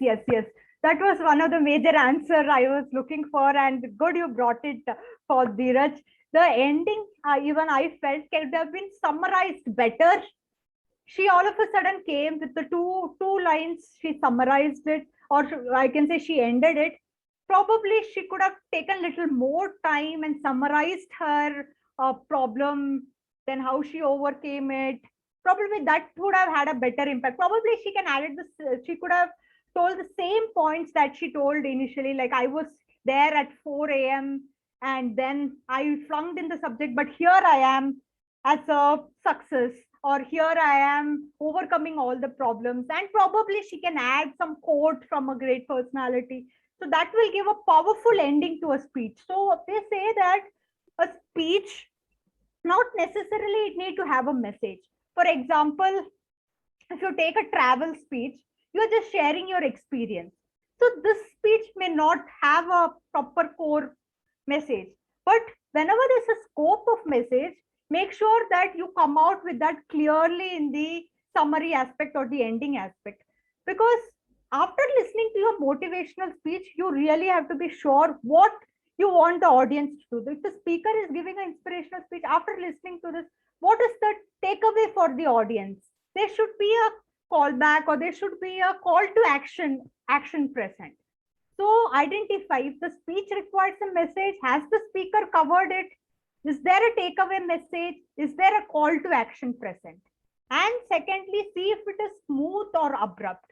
That was one of the major answers I was looking for, and good you brought it for Dheeraj. The ending, even I felt, could have been summarized better. She all of a sudden came with the two lines. She summarized it, or I can say she ended it. Probably she could have taken a little more time and summarized her problem, then how she overcame it. Probably that would have had a better impact. Probably she can add this. She could have told the same points that she told initially, like I was there at 4 a.m. and then I flunked in the subject, but here I am as a success, or here I am overcoming all the problems. And probably she can add some quote from a great personality. So that will give a powerful ending to a speech. So they say that a speech, not necessarily it need to have a message. For example, if you take a travel speech, you're just sharing your experience. So this speech may not have a proper core message, but whenever there's a scope of message, make sure that you come out with that clearly in the summary aspect or the ending aspect. Because after listening to your motivational speech, you really have to be sure what you want the audience to do. If the speaker is giving an inspirational speech, after listening to this, what is the takeaway for the audience? There should be a callback, or there should be a call to action present. So identify if the speech requires a message. Has the speaker covered it? Is there a takeaway message? Is there a call to action present? And secondly, see if it is smooth or abrupt.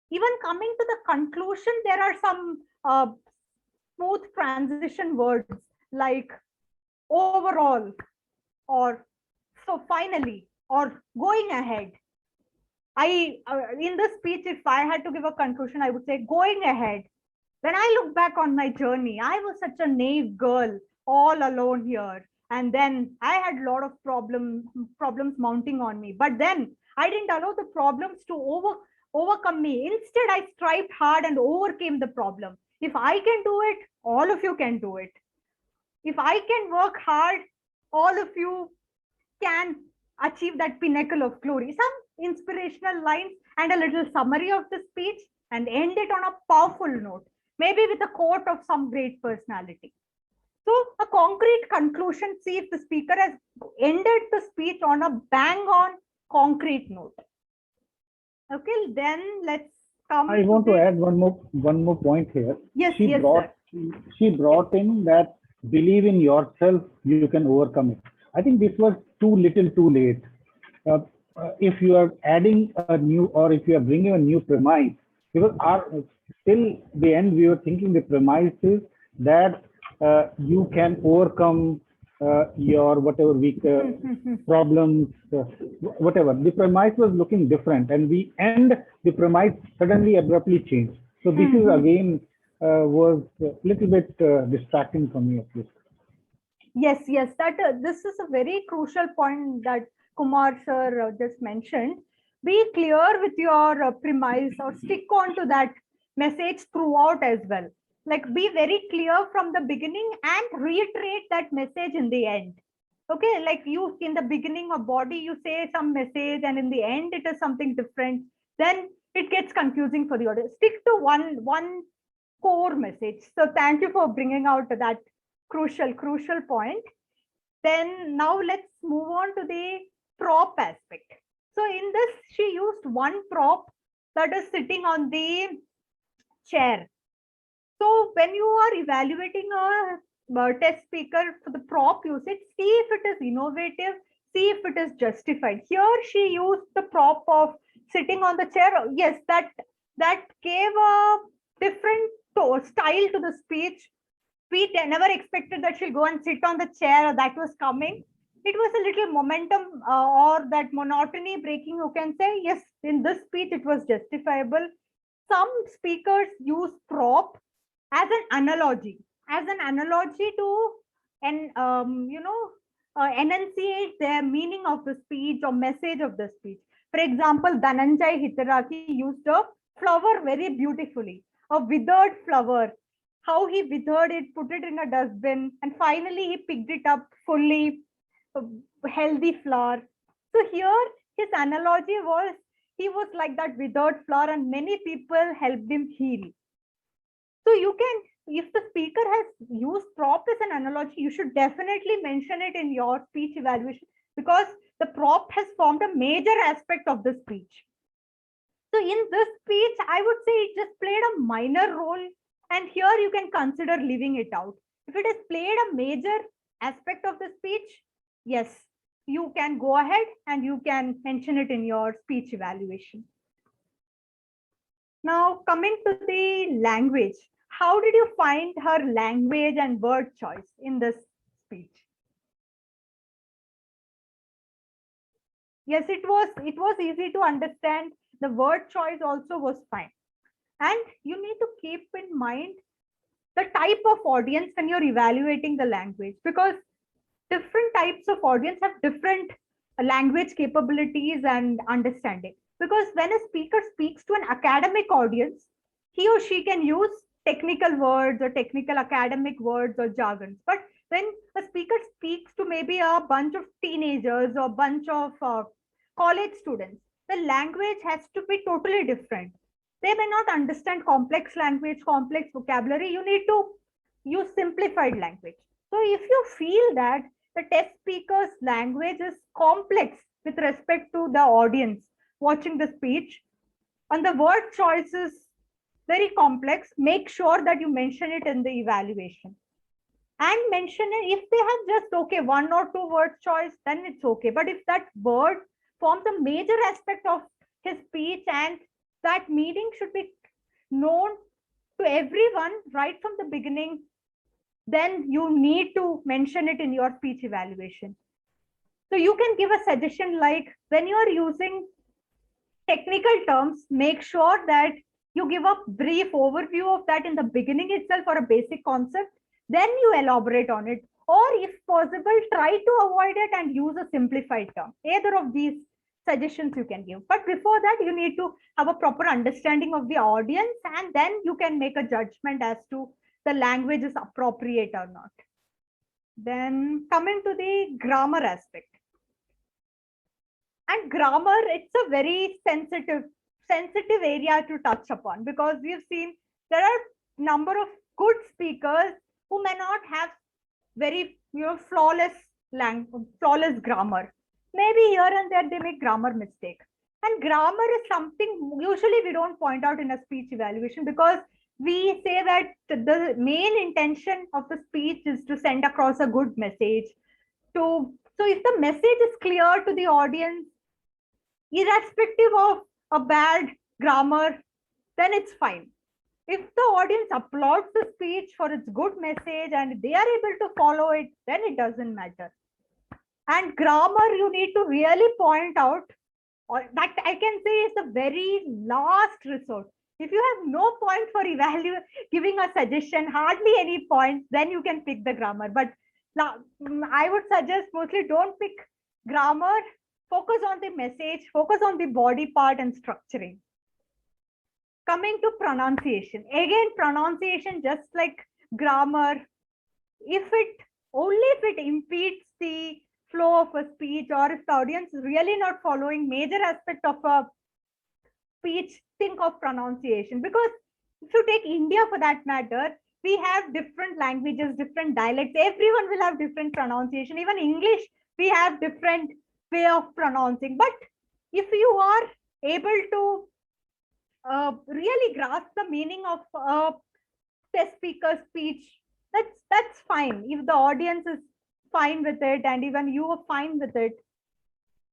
Even coming to the conclusion, there are some smooth transition words like overall, or so finally, or going ahead. In this speech, if I had to give a conclusion, I would say going ahead. When I look back on my journey, I was such a naive girl all alone here. And then I had a lot of problems mounting on me. But then I didn't allow the problems to overcome me. Instead, I strived hard and overcame the problem. If I can do it, all of you can do it. If I can work hard, all of you can achieve that pinnacle of glory. Some inspirational lines and a little summary of the speech, and end it on a powerful note, maybe with a quote of some great personality. So a concrete conclusion, see if the speaker has ended the speech on a bang on concrete note. Okay, then let's come. I want to add one more point here. Yes, she brought in that believe in yourself, you can overcome it. I think this was too little too late. If you are adding a new, or if you are bringing a new premise, because till the end we were thinking the premise is that you can overcome your whatever weak problems, whatever. The premise was looking different, and the premise suddenly abruptly changed. So this is again was a little bit distracting for me at least. Yes, that this is a very crucial point that Kumar sir just mentioned. be clear with your premise or stick on to that message throughout as well. Like be very clear from the beginning and reiterate that message in the end. Okay, like you in the beginning of body, you say some message and in the end it is something different. Then it gets confusing for the audience. Stick to one core message. So thank you for bringing out that crucial point. Then now let's move on to the prop aspect. So in this, she used one prop that is sitting on the chair. So when you are evaluating a test speaker for the prop usage, see if it is innovative, see if it is justified. Here she used the prop of sitting on the chair. Yes, that gave a different style to the speech. We never expected that she'll go and sit on the chair. That was coming. It was a little momentum or that monotony breaking, you can say. Yes, in this speech, it was justifiable. Some speakers use prop as an analogy to enunciate their meaning of the speech or message of the speech. For example, Dhananjay Hitaraki used a flower very beautifully, a withered flower. How he withered it, put it in a dustbin, and finally he picked it up fully, a healthy flower. So here his analogy was, he was like that withered flower and many people helped him heal. So you can, if the speaker has used prop as an analogy, you should definitely mention it in your speech evaluation because the prop has formed a major aspect of the speech. So in this speech, I would say it just played a minor role. And here you can consider leaving it out. If it has played a major aspect of the speech, yes, you can go ahead and you can mention it in your speech evaluation. Now, coming to the language, how did you find her language and word choice in this speech? Yes, it was easy to understand. The word choice also was fine. And you need to keep in mind the type of audience when you're evaluating the language, because different types of audience have different language capabilities and understanding. Because when a speaker speaks to an academic audience, he or she can use technical words or technical academic words or jargons. But when a speaker speaks to maybe a bunch of teenagers or a bunch of college students, the language has to be totally different. They may not understand complex language, complex vocabulary. You need to use simplified language. So if you feel that the test speaker's language is complex with respect to the audience watching the speech, and the word choice is very complex, make sure that you mention it in the evaluation. And mention it, if they have just, okay, one or two word choice, then it's okay. But if that word forms a major aspect of his speech and that meaning should be known to everyone right from the beginning, then you need to mention it in your speech evaluation. So you can give a suggestion like, when you are using technical terms, make sure that you give a brief overview of that in the beginning itself or a basic concept, then you elaborate on it. Or if possible, try to avoid it and use a simplified term. Either of these suggestions you can give. But before that, you need to have a proper understanding of the audience, and then you can make a judgment as to the language is appropriate or not. Then coming to the grammar aspect. And grammar, it's a very sensitive area to touch upon, because we've seen there are number of good speakers who may not have very flawless grammar. Maybe here and there they make grammar mistake. And grammar is something usually we don't point out in a speech evaluation, because we say that the main intention of the speech is to send across a good message. So if the message is clear to the audience, irrespective of a bad grammar, then it's fine. If the audience applauds the speech for its good message and they are able to follow it, then it doesn't matter. And grammar, you need to really point out, or that I can say is the very last resort. If you have no point for giving a suggestion, hardly any points, then you can pick the grammar. But I would suggest mostly don't pick grammar focus on the message, focus on the body part and structuring. Coming to pronunciation, again, pronunciation, just like grammar, if it impedes the flow of a speech, or if the audience is really not following major aspect of a speech, think of pronunciation. Because if you take India for that matter, we have different languages, different dialects. Everyone will have different pronunciation. Even English, we have different way of pronouncing. But if you are able to really grasp the meaning of a test speaker speech, that's fine. If the audience is fine with it and even you are fine with it,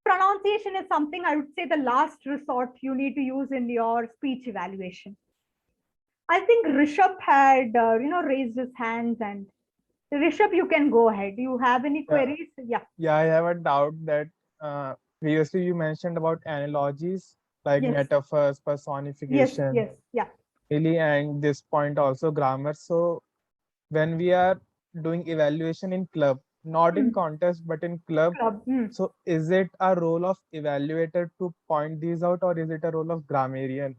pronunciation is something I would say the last resort you need to use in your speech evaluation. I think Rishabh had raised his hands, and Rishabh, you can go ahead. You have any queries? Yeah. Yeah, I have a doubt that previously you mentioned about analogies like Yes. metaphors, Yes, personification, yes, yeah. really, and this point also grammar. So when we are doing evaluation in club, not in contest, but in club, so is it a role of evaluator to point these out, or is it a role of grammarian?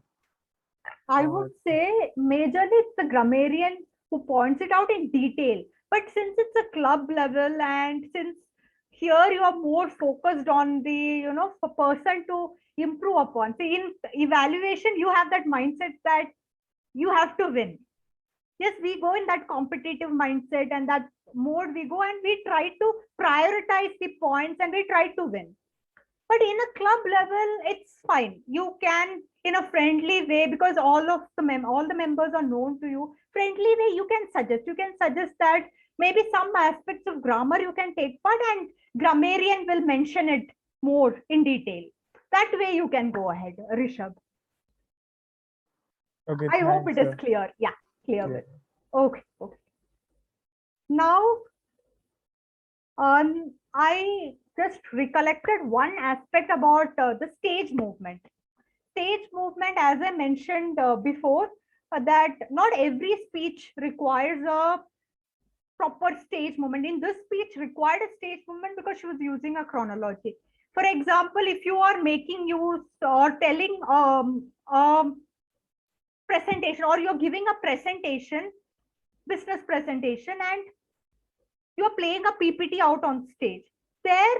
I would say majorly it's the grammarian who points it out in detail. But since it's a club level, and since here you are more focused on the person to improve upon. See, in evaluation, you have that mindset that you have to win. Yes, we go in that competitive mindset and that mode we go, and we try to prioritize the points and we try to win. But in a club level, it's fine. You can, in a friendly way, because all the members are known to you, friendly way, you can suggest that maybe some aspects of grammar you can take part, and grammarian will mention it more in detail. That way you can go ahead, Rishabh. Okay, I hope it is sir. clear. Yeah, clear. Yeah. Okay. Now, I just recollected one aspect about the stage movement. Stage movement, as I mentioned before, that not every speech requires a proper stage movement. In this speech required a stage movement because she was using a chronology. For example, if you are making use or telling presentation, or you're giving a presentation, business presentation, and you're playing a PPT out on stage, there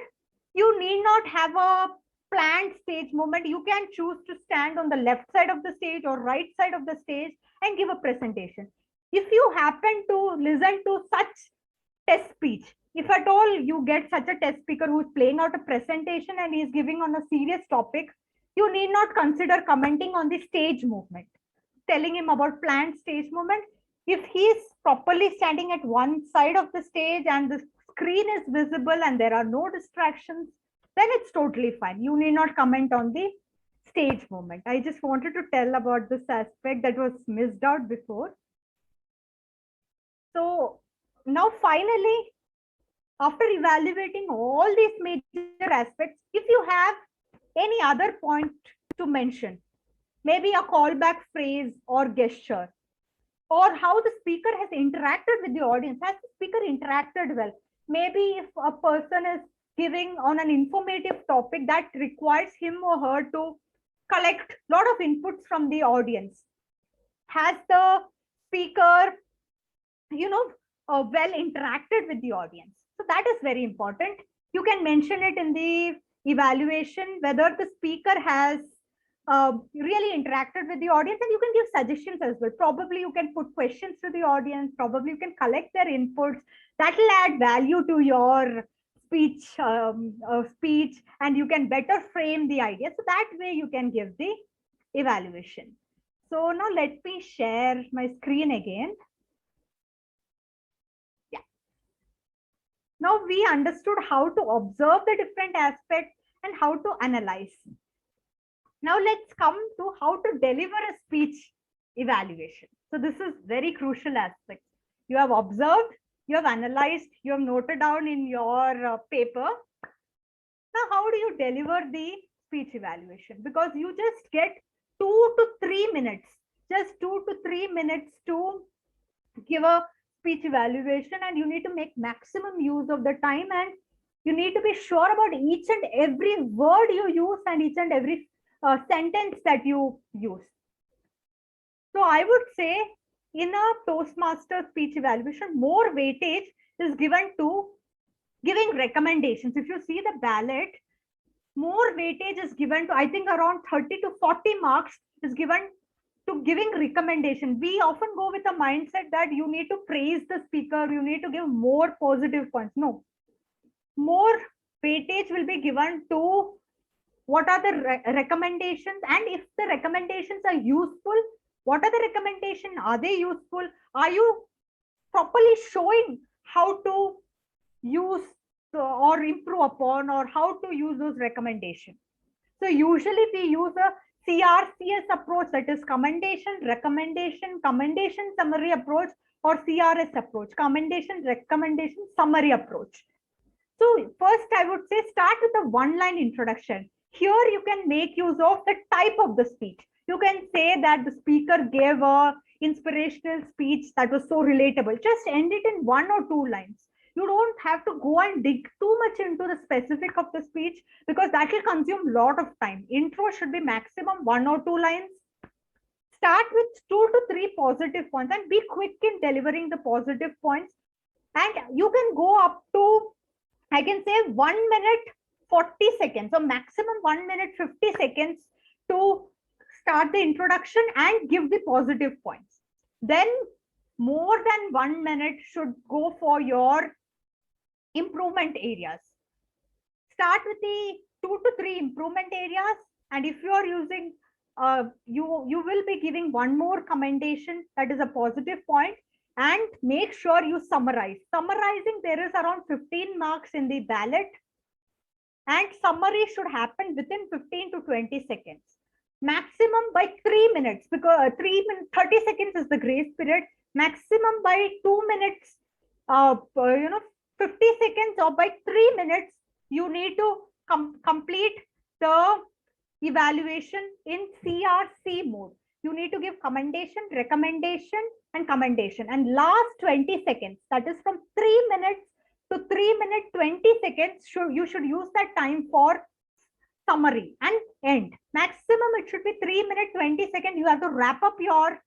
you need not have a planned stage movement. You can choose to stand on the left side of the stage or right side of the stage and give a presentation. If you happen to listen to such test speech, if at all you get such a test speaker who is playing out a presentation and is giving on a serious topic, you need not consider commenting on the stage movement, telling him about planned stage movement. If he is properly standing at one side of the stage and the screen is visible and there are no distractions, then it's totally fine. You need not comment on the stage movement. I just wanted to tell about this aspect that was missed out before. So now finally, after evaluating all these major aspects, if you have any other point to mention, maybe a callback phrase or gesture, or how the speaker has interacted with the audience. Has the speaker interacted well? Maybe if a person is giving on an informative topic that requires him or her to collect a lot of inputs from the audience, has the speaker, well interacted with the audience? So that is very important. You can mention it in the evaluation, whether the speaker has really interacted with the audience, and you can give suggestions as well. Probably you can put questions to the audience. Probably you can collect their inputs. That will add value to your speech, and you can better frame the idea. So that way you can give the evaluation. So now let me share my screen again. Yeah. Now we understood how to observe the different aspects and how to analyze. Now let's come to how to deliver a speech evaluation. So this is very crucial aspect. You have observed, you have analyzed, you have noted down in your paper. Now, how do you deliver the speech evaluation? Because you just get 2 to 3 minutes, just 2 to 3 minutes to give a speech evaluation, and you need to make maximum use of the time, and You need to be sure about each and every word you use and each and every sentence that you use. So I would say in a Toastmaster speech evaluation, more weightage is given to giving recommendations. If you see the ballot, more weightage is given to, I think around 30 to 40 marks is given to giving recommendation. We often go with a mindset that you need to praise the speaker, you need to give more positive points. No, more weightage will be given to what are the recommendations, and if the recommendations are useful, what are the recommendations? Are they useful? Are you properly showing how to use or improve upon, or how to use those recommendations? So usually we use a CRCS approach, that is commendation, recommendation, commendation, summary approach, or CRS approach, commendation, recommendation, summary approach. So first I would say start with a one-line introduction. Here you can make use of the type of the speech. You can say that the speaker gave a inspirational speech that was so relatable. Just end it in 1 or 2 lines. You don't have to go and dig too much into the specific of the speech, because that will consume a lot of time. Intro should be maximum 1 or 2 lines. Start with 2 to 3 positive points and be quick in delivering the positive points. And you can go up to, I can say 1 minute 40 seconds, so maximum 1 minute 50 seconds to start the introduction and give the positive points. Then more than 1 minute should go for your improvement areas. Start with the 2 to 3 improvement areas, and if you are using, you will be giving one more commendation, that is a positive point, and make sure you summarize. Summarizing, there is around 15 marks in the ballot, and summary should happen within 15 to 20 seconds. Maximum by 3 minutes, because 30 seconds is the grace period. Maximum by 2 minutes, 50 seconds, or by 3 minutes, you need to complete the evaluation in CRC mode. You need to give commendation, recommendation, and commendation. And last 20 seconds, that is from 3 minutes to 3 minutes 20 seconds, you should use that time for summary and end. Maximum it should be 3 minutes 20 seconds. You have to wrap up your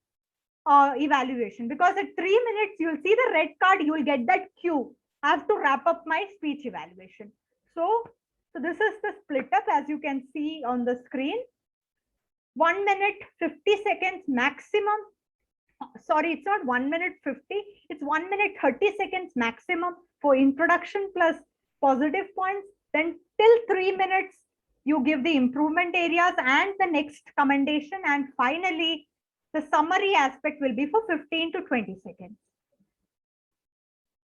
evaluation, because at 3 minutes you'll see the red card, you will get that cue. I have to wrap up my speech evaluation. So this is the split up, as you can see on the screen. 1 minute 50 seconds maximum. Sorry, it's not 1 minute 50, it's 1 minute 30 seconds maximum for introduction plus positive points. Then till 3 minutes you give the improvement areas and the next commendation, and finally the summary aspect will be for 15 to 20 seconds.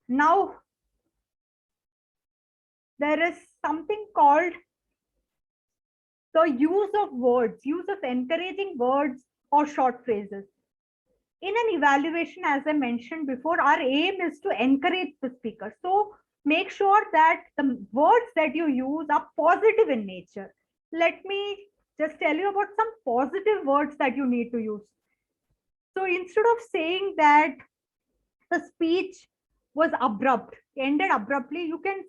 Now there is something called the use of words, use of encouraging words or short phrases. In an evaluation, as I mentioned before, our aim is to encourage the speaker. So make sure that the words that you use are positive in nature. Let me just tell you about some positive words that you need to use. So instead of saying that the speech was abrupt, ended abruptly, you can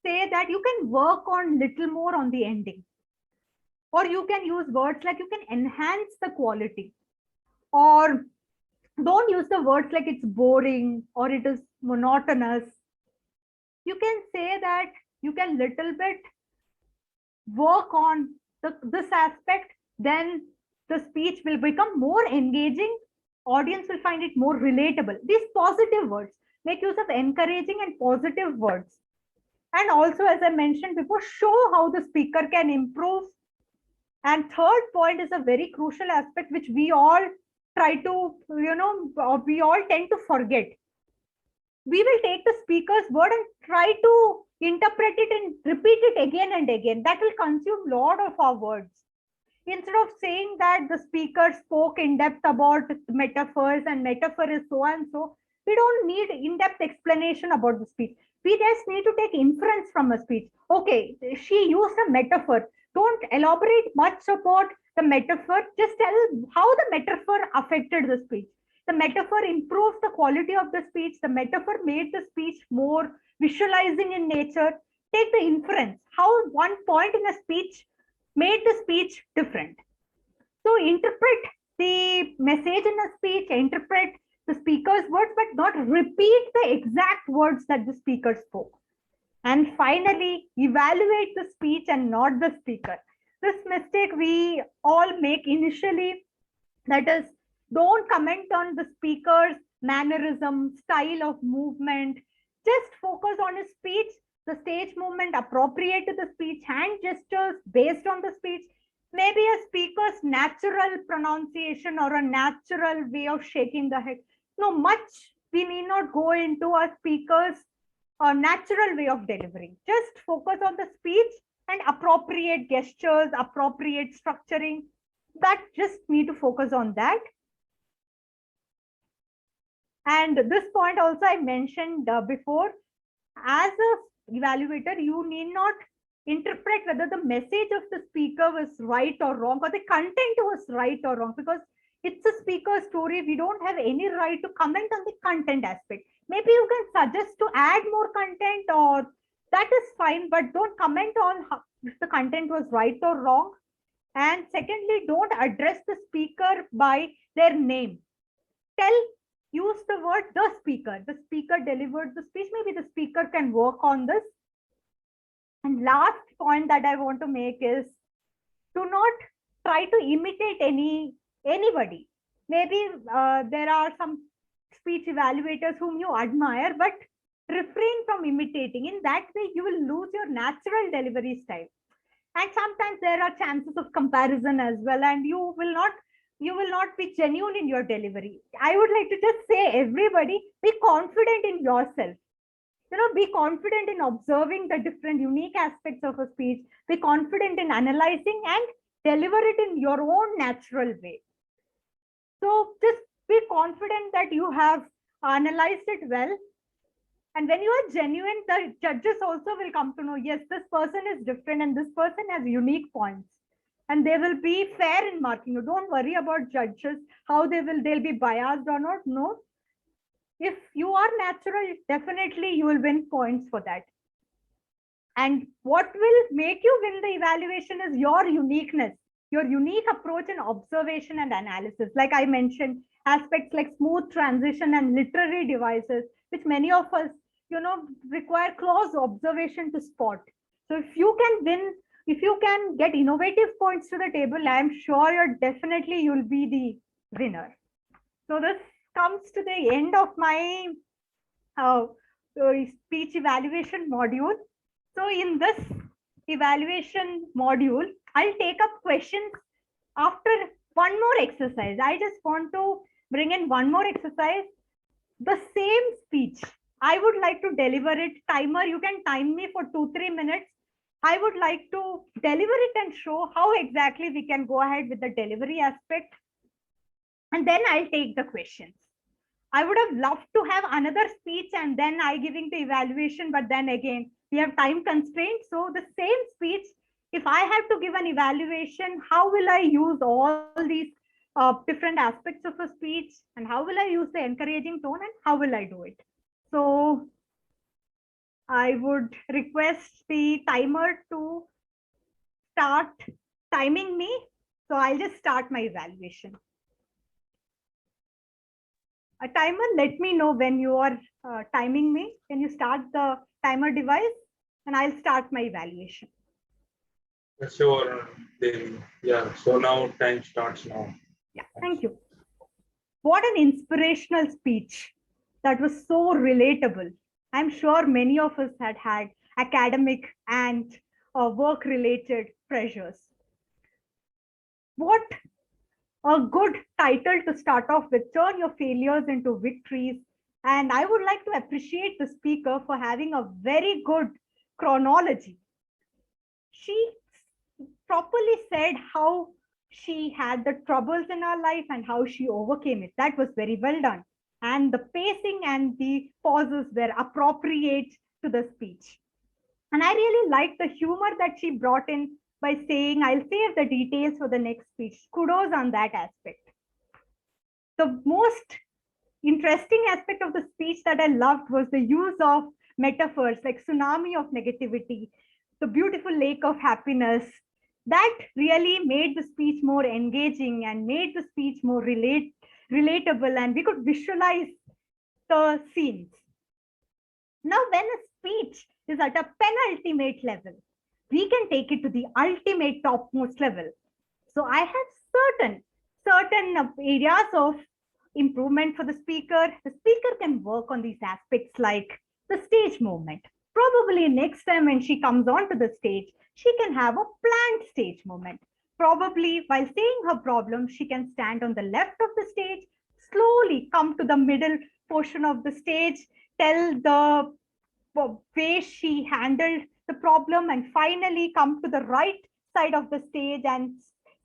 say that you can work on little more on the ending. Or you can use words like you can enhance the quality. Or don't use the words like it's boring or it is monotonous. You can say that you can little bit work on this aspect, then the speech will become more engaging. Audience will find it more relatable. These positive words, make use of encouraging and positive words. And also, as I mentioned before, show how the speaker can improve. And third point is a very crucial aspect which we all try to, we all tend to forget. We will take the speaker's word and try to interpret it and repeat it again and again. That will consume a lot of our words. Instead of saying that the speaker spoke in depth about metaphors and metaphor is so and so, we don't need in-depth explanation about the speech. We just need to take inference from a speech. Okay, she used a metaphor. Don't elaborate much about the metaphor. Just tell how the metaphor affected the speech. The metaphor improves the quality of the speech. The metaphor made the speech more visualizing in nature. take the inference, how one point in a speech made the speech different. So interpret the message in a speech, interpret the speaker's words, but not repeat the exact words that the speaker spoke. And finally, evaluate the speech and not the speaker. This mistake we all make initially, that is, don't comment on the speaker's mannerism, style of movement. Just focus on his speech, the stage movement appropriate to the speech, hand gestures based on the speech, maybe a speaker's natural pronunciation or a natural way of shaking the head. No, much we need not go into a speaker's natural way of delivering. Just focus on the speech and appropriate gestures, appropriate structuring. That just need to focus on that. And this point also I mentioned before, as a evaluator, you need not interpret whether the message of the speaker was right or wrong, or the content was right or wrong, because it's a speaker story. We don't have any right to comment on the content aspect. Maybe you can suggest to add more content, or that is fine, but don't comment on if the content was right or wrong. And secondly, don't address the speaker by their name. Use the word the speaker. The speaker delivered the speech. Maybe the speaker can work on this. And last point that I want to make is, do not try to imitate anybody. Maybe there are some speech evaluators whom you admire, but refrain from imitating. In that way, you will lose your natural delivery style. And sometimes there are chances of comparison as well, and you will not be genuine in your delivery. I would like to just say, everybody, be confident in yourself. Be confident in observing the different unique aspects of a speech. Be confident in analyzing and deliver it in your own natural way. So just be confident that you have analyzed it well. And when you are genuine, the judges also will come to know, yes, this person is different and this person has unique points. And they will be fair in marking you. Don't worry about judges, how they'll be biased or not. No. If you are natural, definitely you will win points for that. And what will make you win the evaluation is your uniqueness, your unique approach in observation and analysis. Like I mentioned, aspects like smooth transition and literary devices, which many of us, require close observation to spot. So if you can win, if you can get innovative points to the table, I'm sure you'll be the winner. So this comes to the end of my speech evaluation module. So in this evaluation module, I'll take up questions after one more exercise. I just want to bring in one more exercise. The same speech, I would like to deliver it. Timer, you can time me for 2-3 minutes. I would like to deliver it and show how exactly we can go ahead with the delivery aspect. And then I'll take the questions. I would have loved to have another speech and then I giving the evaluation, but then again, we have time constraints. So the same speech, if I have to give an evaluation, how will I use all these different aspects of a speech, and how will I use the encouraging tone, and how will I do it? So I would request the timer to start timing me. So I'll just start my evaluation. A timer, let me know when you are timing me. Can you start the timer device? And I'll start my evaluation. Sure, Devi. Yeah, so now time starts now. Yeah, thank you. What an inspirational speech. That was so relatable. I'm sure many of us had academic and work-related pressures. What a good title to start off with, turn your failures into victories. And I would like to appreciate the speaker for having a very good chronology. She properly said how she had the troubles in her life and how she overcame it. That was very well done. And the pacing and the pauses were appropriate to the speech. And I really liked the humor that she brought in by saying, I'll save the details for the next speech. Kudos on that aspect. The most interesting aspect of the speech that I loved was the use of metaphors like tsunami of negativity, the beautiful lake of happiness. That really made the speech more engaging and made the speech more relatable, and we could visualize the scenes. Now, when a speech is at a penultimate level, we can take it to the ultimate topmost level. So I have certain areas of improvement for the speaker. The speaker can work on these aspects like the stage movement. Probably next time when she comes onto the stage, she can have a planned stage movement. Probably while saying her problem, she can stand on the left of the stage, slowly come to the middle portion of the stage, tell the way she handled the problem, and finally come to the right side of the stage and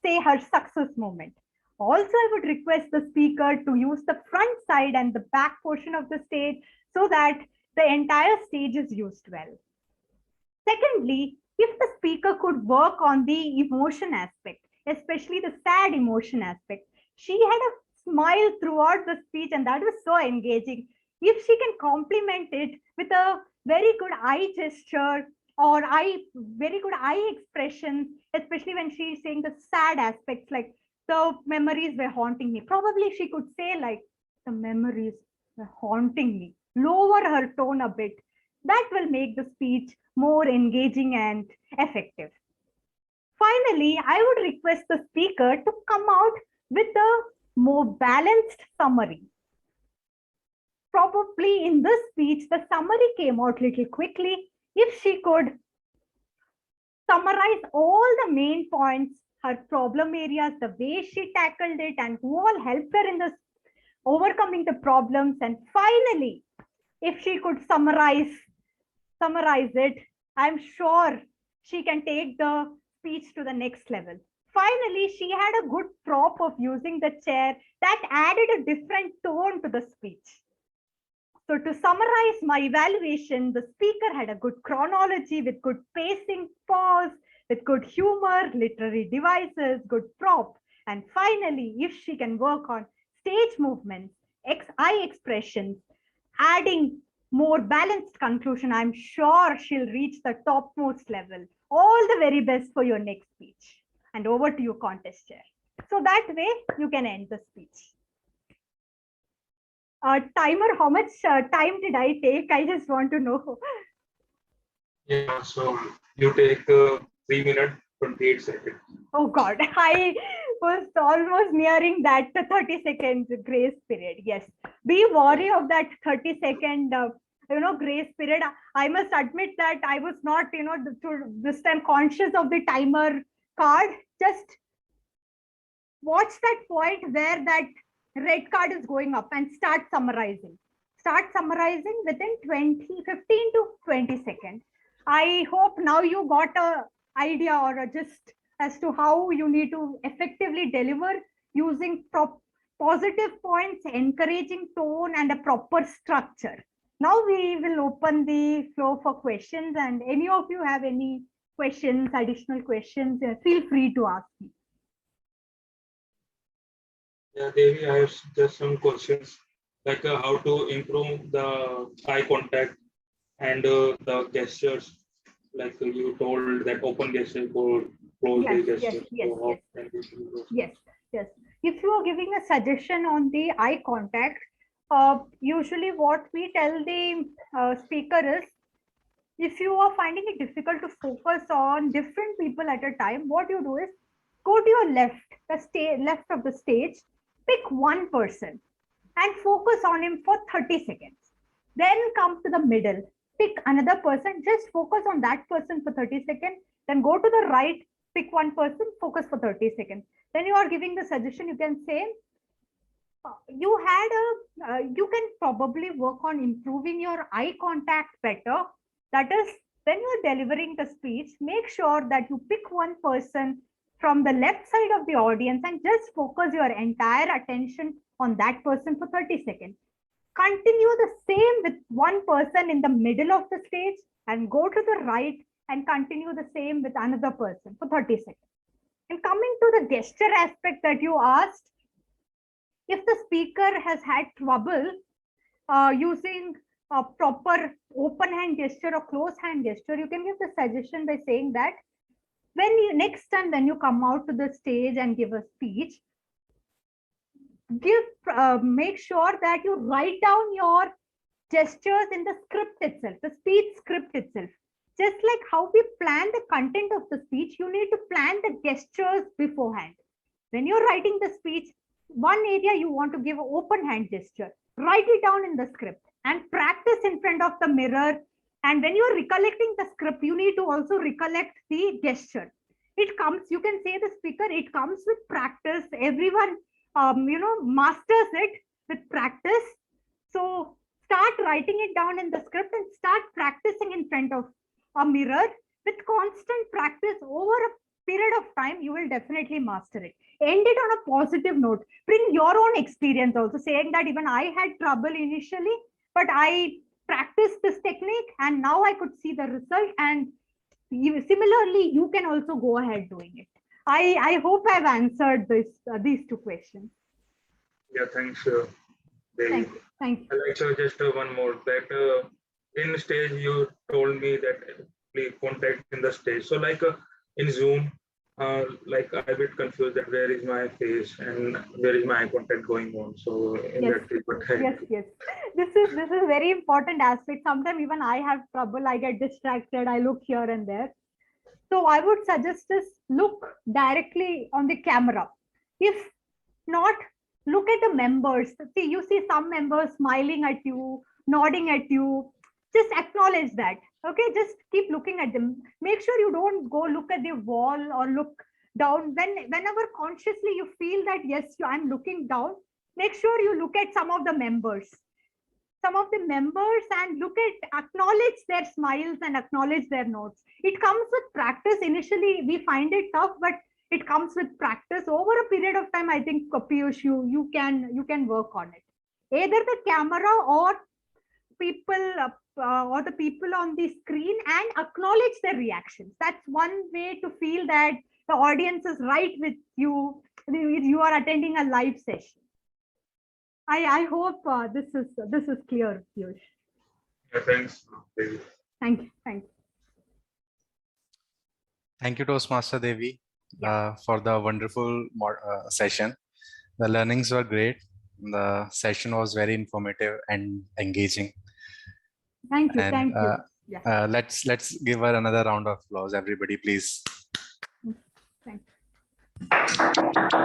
say her success moment. Also, I would request the speaker to use the front side and the back portion of the stage so that the entire stage is used well. Secondly, if the speaker could work on the emotion aspect, especially the sad emotion aspect, she had a smile throughout the speech, and that was so engaging. If she can complement it with a very good eye gesture or very good eye expressions, especially when she's saying the sad aspects like the memories were haunting me. Probably she could say like the memories were haunting me. Lower her tone a bit. That will make the speech more engaging and effective. Finally, I would request the speaker to come out with a more balanced summary. Probably in this speech, the summary came out little quickly. If she could summarize all the main points, her problem areas, the way she tackled it, and who all helped her in this overcoming the problems, and finally, if she could summarize it, I'm sure she can take the speech to the next level. Finally, she had a good prop of using the chair that added a different tone to the speech. So to summarize my evaluation, the speaker had a good chronology with good pacing, pause, with good humor, literary devices, good prop. And finally, if she can work on stage movements, eye expressions, adding more balanced conclusion, I'm sure she'll reach the topmost level. All the very best for your next speech. And over to you, contest chair. So that way you can end the speech. Timer, how much time did I take? I just want to know. Yeah, so you take 3 minutes, 28 seconds. Oh God, I was almost nearing that 30 seconds grace period. Yes, be wary of that 30-second grace period. I must admit that I was not this time conscious of the timer card. Just watch that point where that red card is going up and start summarizing. Start summarizing within 15 to 20 seconds. I hope now you got a idea or a gist as to how you need to effectively deliver using positive points, encouraging tone, and a proper structure. Now we will open the floor for questions, and any of you have any questions, additional questions, feel free to ask me. Yeah, Devi, I have just some questions like how to improve the eye contact and the gestures. Like you told that open gesture for close gesture. Yes. If you are giving a suggestion on the eye contact, usually what we tell the speaker is, if you are finding it difficult to focus on different people at a time, what you do is go to your left, the left of the stage, pick one person and focus on him for 30 seconds. Then come to the middle, pick another person, just focus on that person for 30 seconds. Then go to the right, pick one person, focus for 30 seconds. Then you are giving the suggestion, you can say, you can probably work on improving your eye contact better. That is, when you're delivering the speech, make sure that you pick one person from the left side of the audience and just focus your entire attention on that person for 30 seconds. Continue the same with one person in the middle of the stage and go to the right and continue the same with another person for 30 seconds. And coming to the gesture aspect that you asked, if the speaker has had trouble using a proper open hand gesture or close hand gesture, you can give the suggestion by saying that when you next time when you come out to the stage and give a speech, make sure that you write down your gestures in the script itself, the speech script itself. Just like how we plan the content of the speech, you need to plan the gestures beforehand. When you're writing the speech, one area you want to give an open hand gesture, write it down in the script and practice in front of the mirror. And when you're recollecting the script, you need to also recollect the gesture. It comes, you can say the speaker, it comes with practice. Everyone, masters it with practice. So start writing it down in the script and start practicing in front of a mirror. With constant practice over a period of time, you will definitely master it. End it on a positive note. Bring your own experience also, saying that even I had trouble initially, but I practiced this technique and now I could see the result. And similarly, you can also go ahead doing it. I hope I've answered these two questions. Yeah, thanks, Devi. Thank you. I'd like to just one more that in stage you told me that please contact in the stage. So like in Zoom, like I'm a bit confused that where is my face and where is my eye contact going on. So in Yes. that case, what Yes. This is a very important aspect. Sometimes even I have trouble. I get distracted. I look here and there. So I would suggest is look directly on the camera. If not, look at the members. See, you see some members smiling at you, nodding at you. Just acknowledge that. Okay, just keep looking at them. Make sure you don't go look at the wall or look down. Whenever consciously you feel that yes, I'm looking down, make sure you look at some of the members. And acknowledge their smiles and acknowledge their nods. It comes with practice. Initially, we find it tough, but it comes with practice. Over a period of time, I think, Piyush, you can work on it. Either the camera or people or the people on the screen, and acknowledge their reactions. That's one way to feel that the audience is right with you. You are attending a live session. I hope this is clear, Piyush. Yeah, thanks, Devi. Thank you. Thank you, Toastmaster Devi, for the wonderful session. The learnings were great. The session was very informative and engaging. Thank you. And, Thank you. Yeah. Let's give her another round of applause, everybody, please. Thank you.